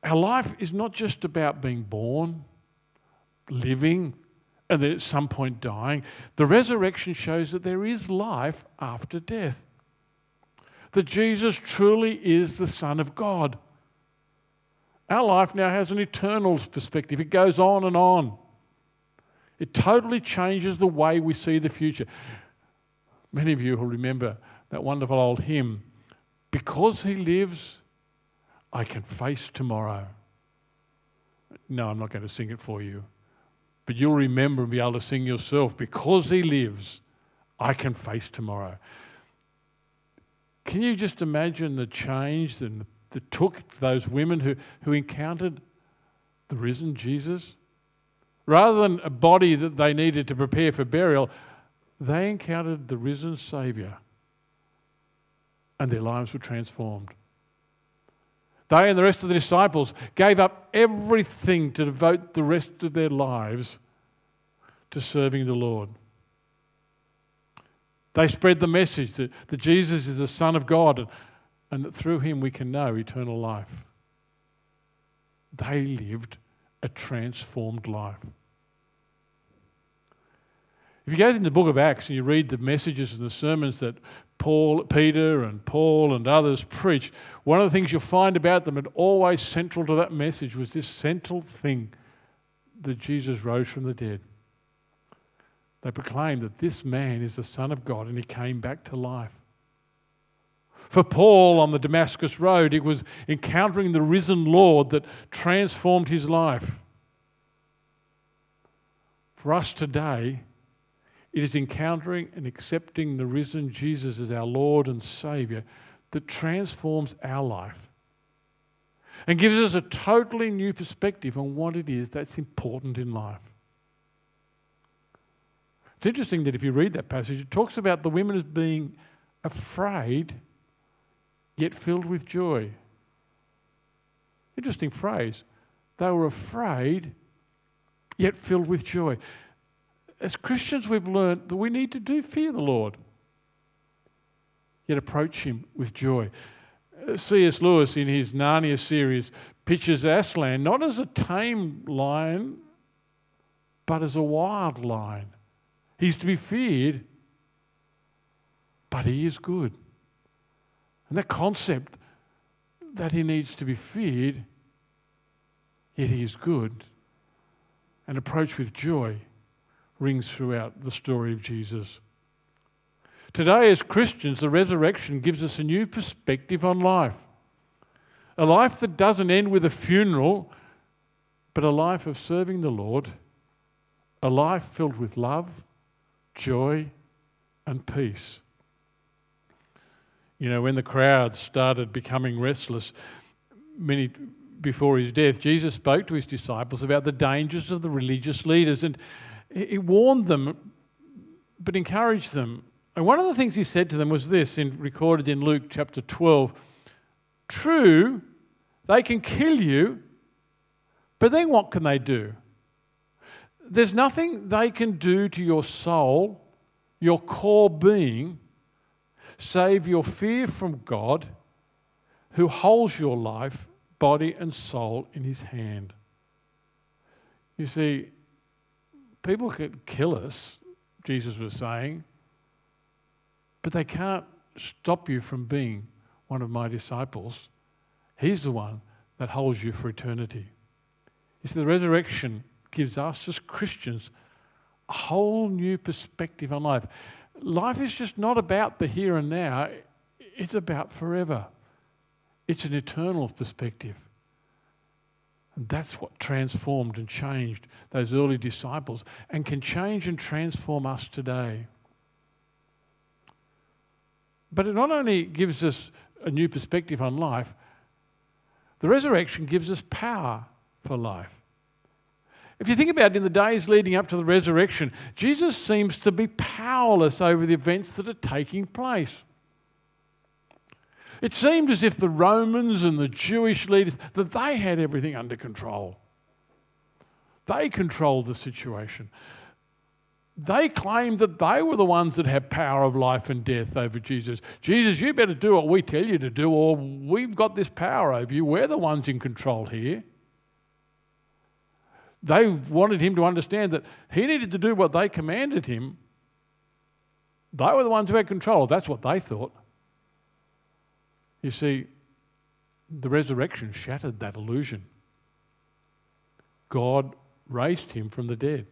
Our life is not just about being born, living, and then at some point dying. The resurrection shows that there is life after death. That Jesus truly is the Son of God. Our life now has an eternal perspective. It goes on and on. It totally changes the way we see the future. Many of you will remember that wonderful old hymn, "Because he lives, I can face tomorrow." No, I'm not going to sing it for you. But you'll remember and be able to sing yourself, "Because he lives, I can face tomorrow." Can you just imagine the change that took those women who encountered the risen Jesus? Rather than a body that they needed to prepare for burial, they encountered the risen Saviour and their lives were transformed. They and the rest of the disciples gave up everything to devote the rest of their lives to serving the Lord. They spread the message that Jesus is the Son of God and that through him we can know eternal life. They lived a transformed life. If you go in the book of Acts and you read the messages and the sermons that Peter and Paul and others preached, one of the things you'll find about them and always central to that message was this central thing that Jesus rose from the dead. They proclaimed that this man is the Son of God and he came back to life. For Paul on the Damascus Road, it was encountering the risen Lord that transformed his life. For us today, it is encountering and accepting the risen Jesus as our Lord and Saviour that transforms our life and gives us a totally new perspective on what it is that's important in life. It's interesting that if you read that passage, it talks about the women as being afraid yet filled with joy. Interesting phrase. They were afraid yet filled with joy. As Christians, we've learned that we need to fear the Lord, yet approach him with joy. C.S. Lewis, in his Narnia series, pictures Aslan not as a tame lion, but as a wild lion. He's to be feared, but he is good. And that concept that he needs to be feared, yet he is good, and approach with joy, rings throughout the story of Jesus. Today, as Christians, the resurrection gives us a new perspective on life. A life that doesn't end with a funeral, but a life of serving the Lord, a life filled with love, joy, and peace. You know, when the crowd started becoming restless, before his death, Jesus spoke to his disciples about the dangers of the religious leaders, and he warned them, but encouraged them. And one of the things he said to them was this, recorded in Luke chapter 12, "True, they can kill you, but then what can they do? There's nothing they can do to your soul, your core being, save your fear from God, who holds your life, body and soul in his hand." You see, people can kill us, Jesus was saying, but they can't stop you from being one of my disciples. He's the one that holds you for eternity. You see, the resurrection gives us as Christians a whole new perspective on life. Life is just not about the here and now, it's about forever. It's an eternal perspective. And that's what transformed and changed those early disciples and can change and transform us today. But it not only gives us a new perspective on life, the resurrection gives us power for life. If you think about it, in the days leading up to the resurrection, Jesus seems to be powerless over the events that are taking place. It seemed as if the Romans and the Jewish leaders, that they had everything under control. They controlled the situation. They claimed that they were the ones that had power of life and death over Jesus. Jesus, you better do what we tell you to do, or we've got this power over you. We're the ones in control here. They wanted him to understand that he needed to do what they commanded him. They were the ones who had control. That's what they thought. You see, the resurrection shattered that illusion. God raised him from the dead.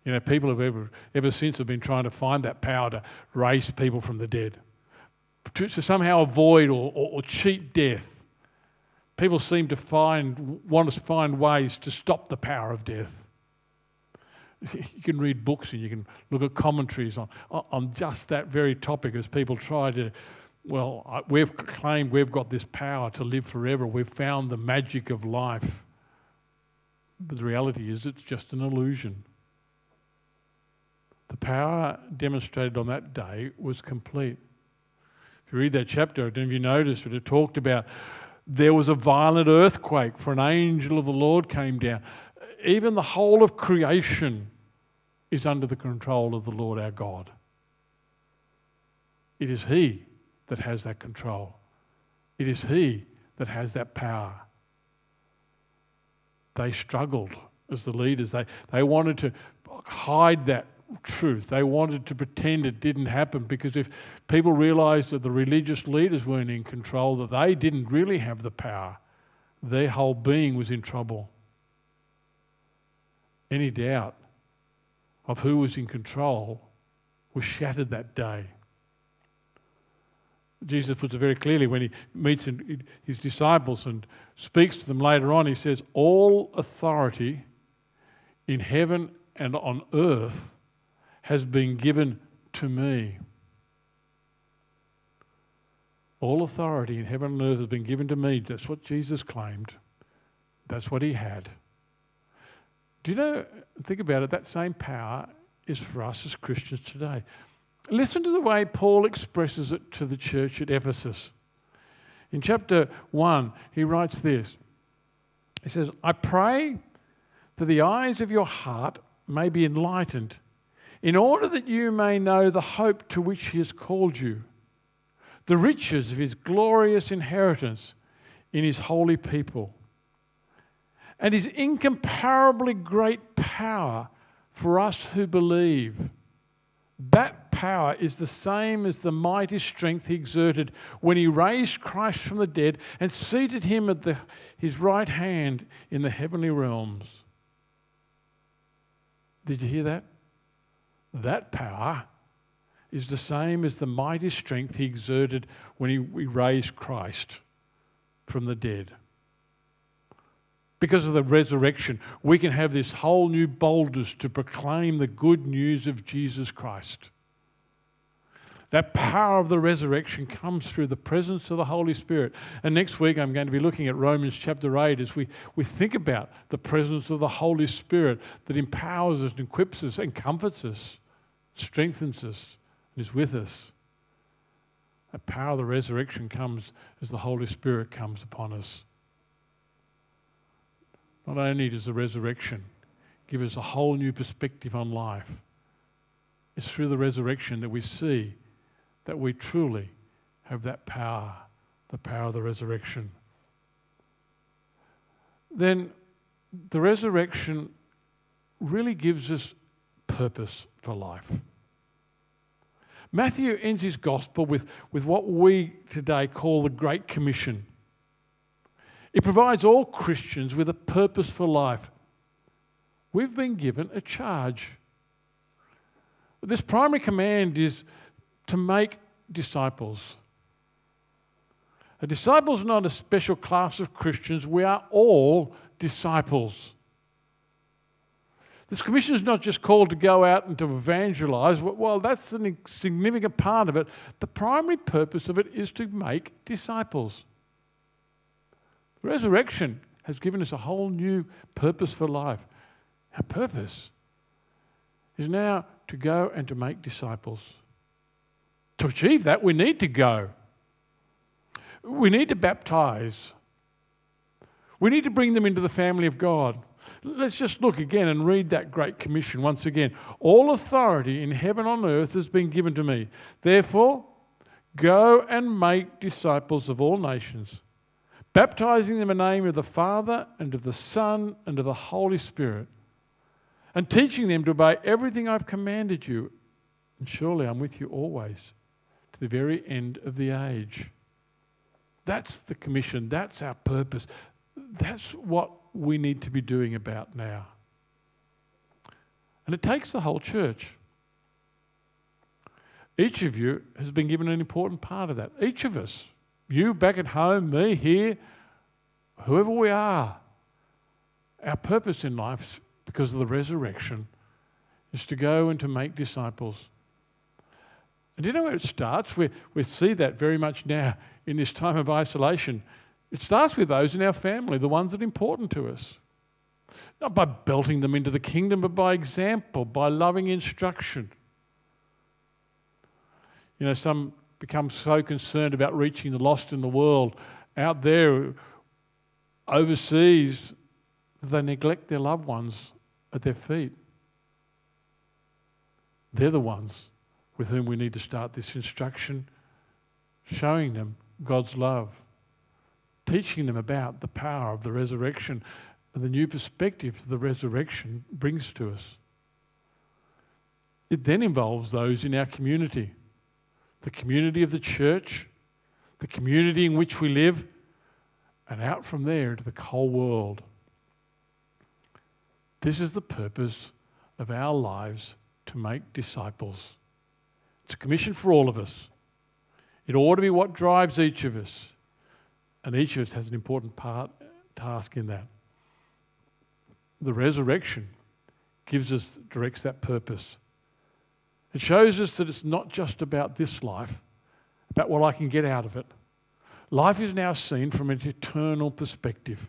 You know, people have ever since have been trying to find that power to raise people from the dead, to somehow avoid or cheat death. People seem to want to find ways to stop the power of death. You can read books and you can look at commentaries on just that very topic as people try to, we've claimed we've got this power to live forever. We've found the magic of life. But the reality is it's just an illusion. The power demonstrated on that day was complete. If you read that chapter, I don't know if you noticed, but it talked about there was a violent earthquake, for an angel of the Lord came down. Even the whole of creation is under the control of the Lord our God. It is He that has that control. It is He that has that power. They struggled as the leaders. They wanted to hide that truth. They wanted to pretend it didn't happen, because if people realised that the religious leaders weren't in control, that they didn't really have the power, their whole being was in trouble. Any doubt of who was in control was shattered that day. Jesus puts it very clearly when he meets his disciples and speaks to them later on. He says, "All authority in heaven and on earth has been given to me." All authority in heaven and earth has been given to me. That's what Jesus claimed. That's what he had. Do you know, think about it, that same power is for us as Christians today. Listen to the way Paul expresses it to the church at Ephesus. In chapter 1, he writes this. He says, "I pray that the eyes of your heart may be enlightened, in order that you may know the hope to which he has called you, the riches of his glorious inheritance in his holy people, and his incomparably great power for us who believe." That power is the same as the mighty strength he exerted when he raised Christ from the dead and seated him at his right hand in the heavenly realms. Did you hear that? That power is the same as the mighty strength he exerted when he raised Christ from the dead. Because of the resurrection, we can have this whole new boldness to proclaim the good news of Jesus Christ. That power of the resurrection comes through the presence of the Holy Spirit. And next week I'm going to be looking at Romans chapter 8 as we think about the presence of the Holy Spirit that empowers us and equips us and comforts us, strengthens us, and is with us. That power of the resurrection comes as the Holy Spirit comes upon us. Not only does the resurrection give us a whole new perspective on life, it's through the resurrection that we see that we truly have that power, the power of the resurrection. Then the resurrection really gives us purpose for life. Matthew ends his gospel with what we today call the Great Commission. It provides all Christians with a purpose for life. We've been given a charge. This primary command is to make disciples. A disciple is not a special class of Christians. We are all disciples. This commission is not just called to go out and to evangelize. Well, that's a significant part of it. The primary purpose of it is to make disciples. The resurrection has given us a whole new purpose for life. Our purpose is now to go and to make disciples. To achieve that, we need to go. We need to baptize. We need to bring them into the family of God. Let's just look again and read that Great Commission once again. All authority in heaven and on earth has been given to me. Therefore, go and make disciples of all nations, baptizing them in the name of the Father and of the Son and of the Holy Spirit, and teaching them to obey everything I've commanded you. And surely I'm with you always, to the very end of the age. That's the commission. That's our purpose. That's what we need to be doing about now. And it takes the whole church. Each of you has been given an important part of that. Each of us, you back at home, me here, whoever we are, our purpose in life, because of the resurrection, is to go and to make disciples. And do you know where it starts? We see that very much now in this time of isolation. It starts with those in our family, the ones that are important to us. Not by belting them into the kingdom, but by example, by loving instruction. You know, some become so concerned about reaching the lost in the world out there, overseas, that they neglect their loved ones at their feet. They're the ones with whom we need to start this instruction, showing them God's love, teaching them about the power of the resurrection and the new perspective the resurrection brings to us. It then involves those in our community, the community of the church, the community in which we live, and out from there into the whole world. This is the purpose of our lives, to make disciples. It's a commission for all of us. It ought to be what drives each of us. And each of us has an important task in that. The resurrection directs that purpose. It shows us that it's not just about this life, about what I can get out of it. Life is now seen from an eternal perspective.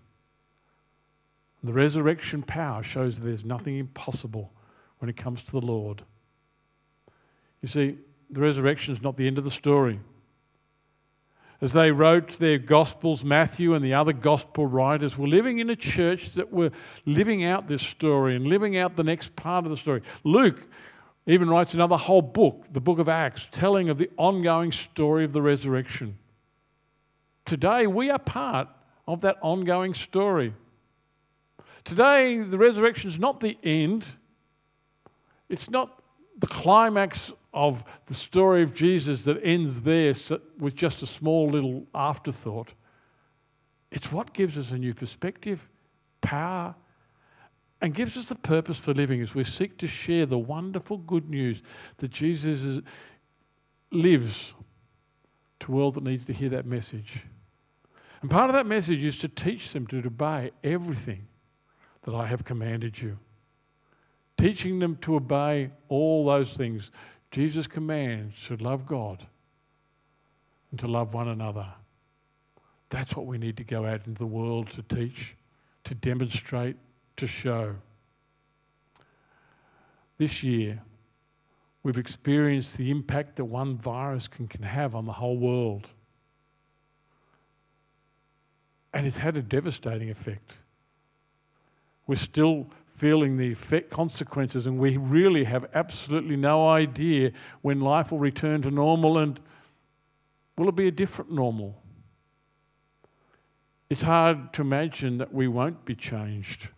The resurrection power shows that there's nothing impossible when it comes to the Lord. You see, the resurrection is not the end of the story. As they wrote their Gospels, Matthew and the other Gospel writers were living in a church that were living out this story and living out the next part of the story. Luke even writes another whole book, the book of Acts, telling of the ongoing story of the resurrection. Today, we are part of that ongoing story. Today, the resurrection is not the end. It's not the climax of the story of Jesus that ends there with just a small little afterthought. It's what gives us a new perspective, power, and gives us the purpose for living as we seek to share the wonderful good news that Jesus lives to a world that needs to hear that message. And part of that message is to teach them to obey everything that I have commanded you. Teaching them to obey all those things. Jesus commands to love God and to love one another. That's what we need to go out into the world to teach, to demonstrate, to show. This year, we've experienced the impact that one virus can have on the whole world. And it's had a devastating effect. We're still feeling the consequences, and we really have absolutely no idea when life will return to normal, and will it be a different normal? It's hard to imagine that we won't be changed.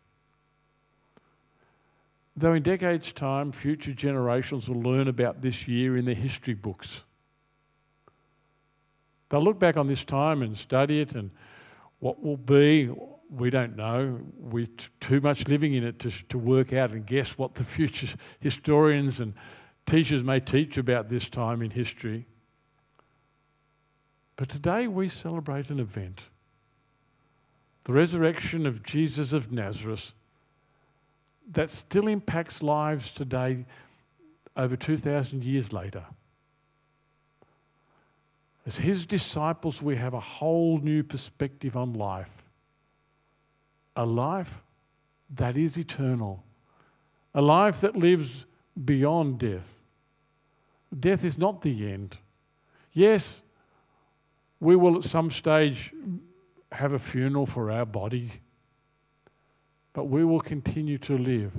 Though in decades' time, future generations will learn about this year in their history books. They'll look back on this time and study it, and what will be, we don't know. We're too much living in it to work out and guess what the future historians and teachers may teach about this time in history. But today we celebrate an event, the resurrection of Jesus of Nazareth, that still impacts lives today over 2,000 years later. As his disciples, we have a whole new perspective on life. A life that is eternal. A life that lives beyond death. Death is not the end. Yes, we will at some stage have a funeral for our body, but we will continue to live.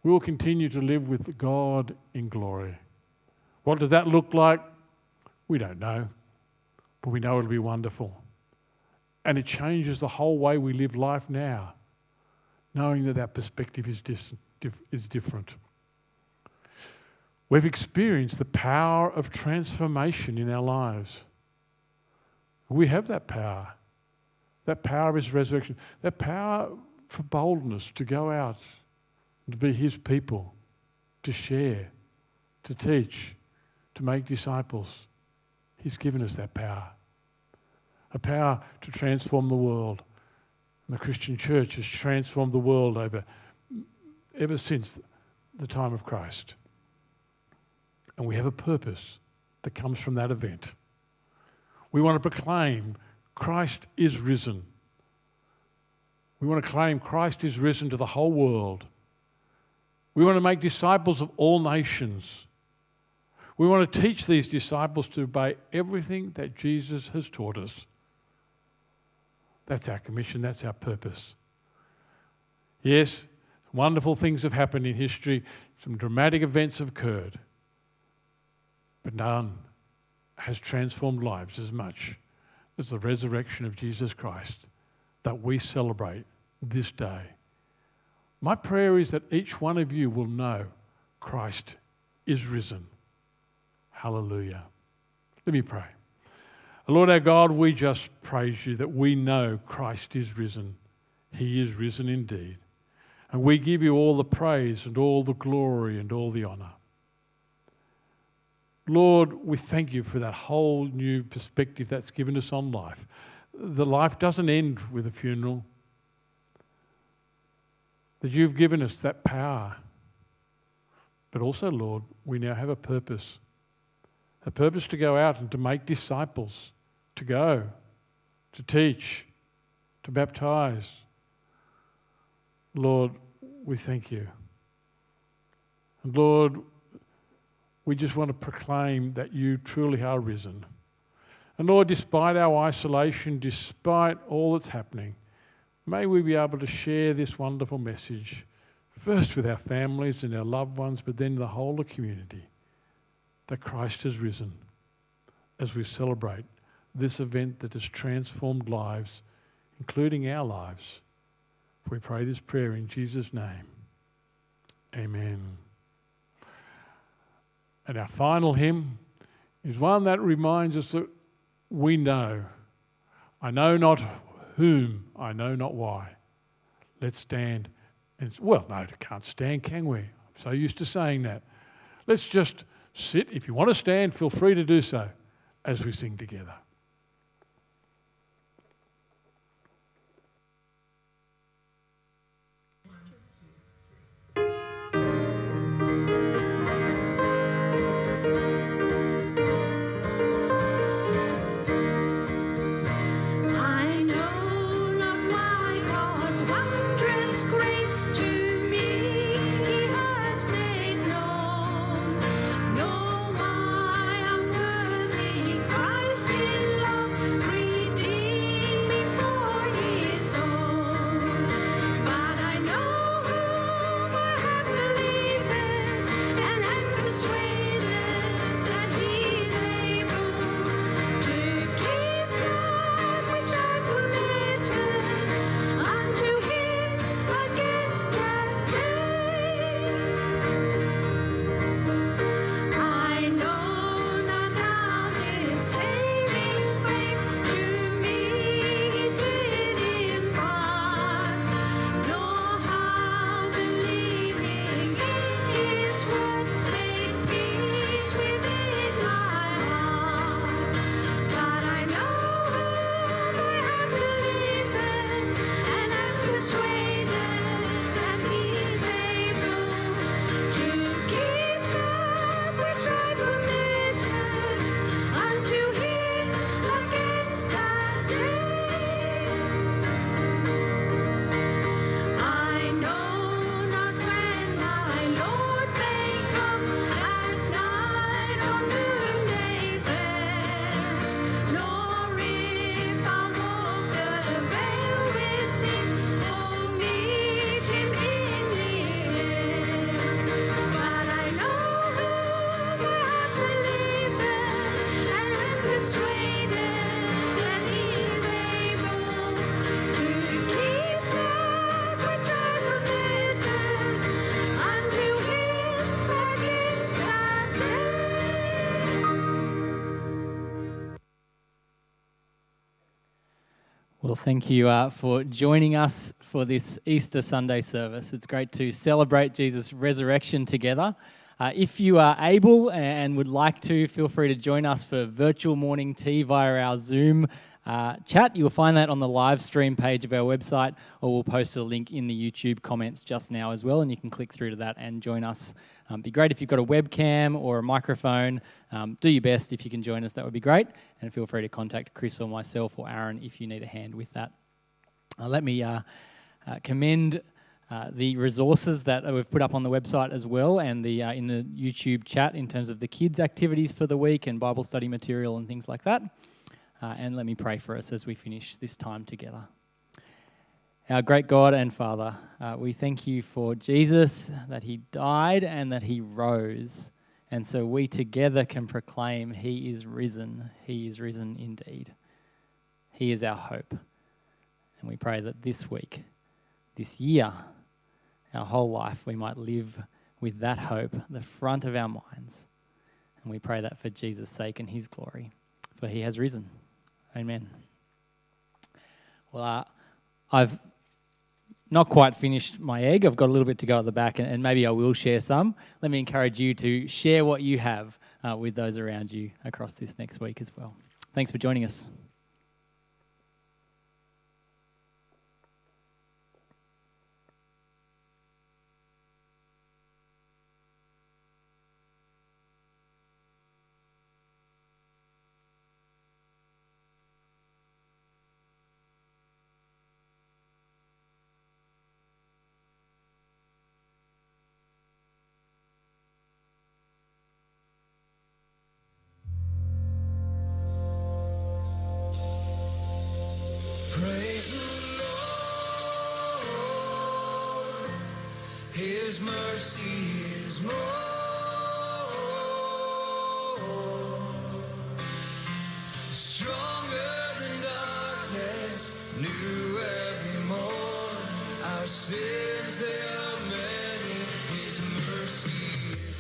We will continue to live with God in glory. What does that look like? We don't know, but we know it'll be wonderful. And it changes the whole way we live life now, knowing that that perspective is different. We've experienced the power of transformation in our lives. We have that power of his resurrection, that power for boldness to go out and to be his people, to share, to teach, to make disciples. He's given us that power, a power to transform the world. And the Christian church has transformed the world ever since the time of Christ. And we have a purpose that comes from that event. We want to proclaim Christ is risen. We want to claim Christ is risen to the whole world. We want to make disciples of all nations. We want to teach these disciples to obey everything that Jesus has taught us. That's our commission, that's our purpose. Yes, wonderful things have happened in history, some dramatic events have occurred, but none has transformed lives as much as the resurrection of Jesus Christ that we celebrate this day. My prayer is that each one of you will know Christ is risen. Hallelujah. Let me pray. Lord our God, we just praise you that we know Christ is risen. He is risen indeed. And we give you all the praise and all the glory and all the honour. Lord, we thank you for that whole new perspective that's given us on life. The life doesn't end with a funeral. That you've given us that power. But also, Lord, we now have a purpose to go out and to make disciples, to go, to teach, to baptize. Lord, we thank you. And Lord, we just want to proclaim that you truly are risen. And Lord, despite our isolation, despite all that's happening, may we be able to share this wonderful message, first with our families and our loved ones, but then the whole of the community, that Christ has risen as we celebrate this event that has transformed lives, including our lives. We pray this prayer in Jesus' name. Amen. And our final hymn is one that reminds us that we know. I know not whom, I know not why. Let's stand. Well, no, can't stand, can we? I'm so used to saying that. Let's just sit. If you want to stand, feel free to do so as we sing together. in love, redeemed me for His own. But I know whom I have believed in, and am persuaded that He's able to keep that which I committed unto Him against that day. I know not how this saving faith to me He did impart, nor how believing in His word made peace within my heart. But I know whom I have believed in, and am persuaded that He's able to keep that which I committed unto Him against that day. I know not when my Lord may come that night on noonday fair, nor if I'll walk the vale with Him or meet Him in the air. But I know whom I have believed in, and am persuaded that He is able to keep that which I committed unto Him against that day. Well, thank you for joining us for this Easter Sunday service. It's great to celebrate Jesus' resurrection together. If you are able and would like to, feel free to join us for virtual morning tea via our Zoom chat. You'll find that on the live stream page of our website, or we'll post a link in the YouTube comments just now as well, and you can click through to that and join us. It'd be great if you've got a webcam or a microphone. Do your best if you can join us, that would be great. And feel free to contact Chris or myself or Aaron if you need a hand with that. Let me commend the resources that we've put up on the website as well, and the in the YouTube chat in terms of the kids' activities for the week and Bible study material and things like that. And let me pray for us as we finish this time together. Our great God and Father, we thank you for Jesus, that He died and that He rose. And so we together can proclaim He is risen. He is risen indeed. He is our hope. And we pray that this week, this year, our whole life, we might live with that hope at the front of our minds. And we pray that for Jesus' sake and His glory, for He has risen. Amen. Well, I've not quite finished my egg. I've got a little bit to go at the back, and maybe I will share some. Let me encourage you to share what you have with those around you across this next week as well. Thanks for joining us. Praise the Lord, His mercy is more. Stronger than darkness, new every morn. Our sins, they are many, His mercy is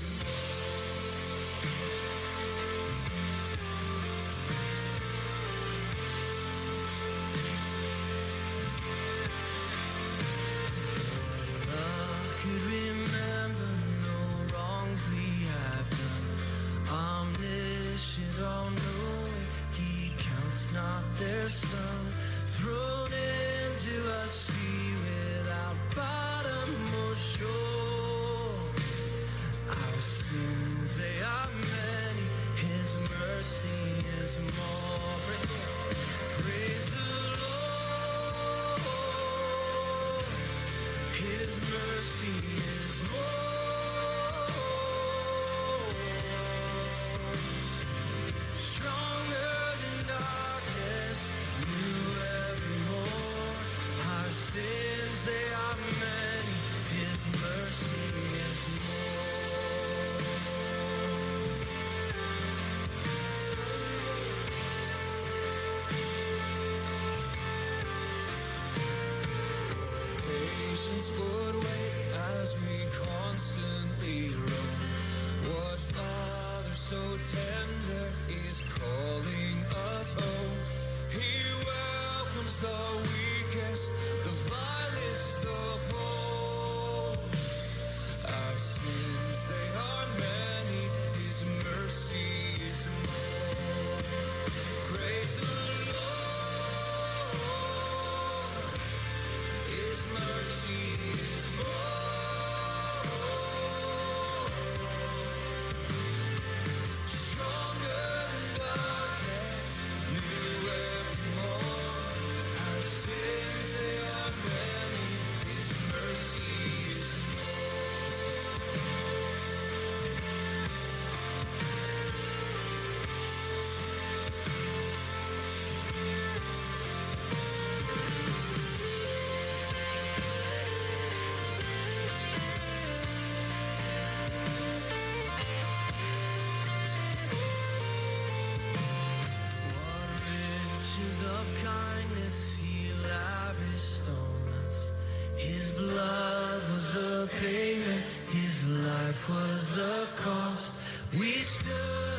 Love could remember no wrongs we have done. Omniscient, all-knowing, He counts not their sum. Thrown into a sea without bottom or shore. Our sins, they are many, His mercy is more. Praise the Lord, His mercy is more. Stronger than patience would wait as we constantly roam. What Father so tender is calling us home. He welcomes the weakest, the vilest, the poor. Our sins, they are many, His mercy is more. Praise the Lord, His mercy is more. Stronger than darkness, new every morn. Our sins, they are many, His mercy is riches of kindness He lavished on us. His blood was the payment, His life was the cost. We stood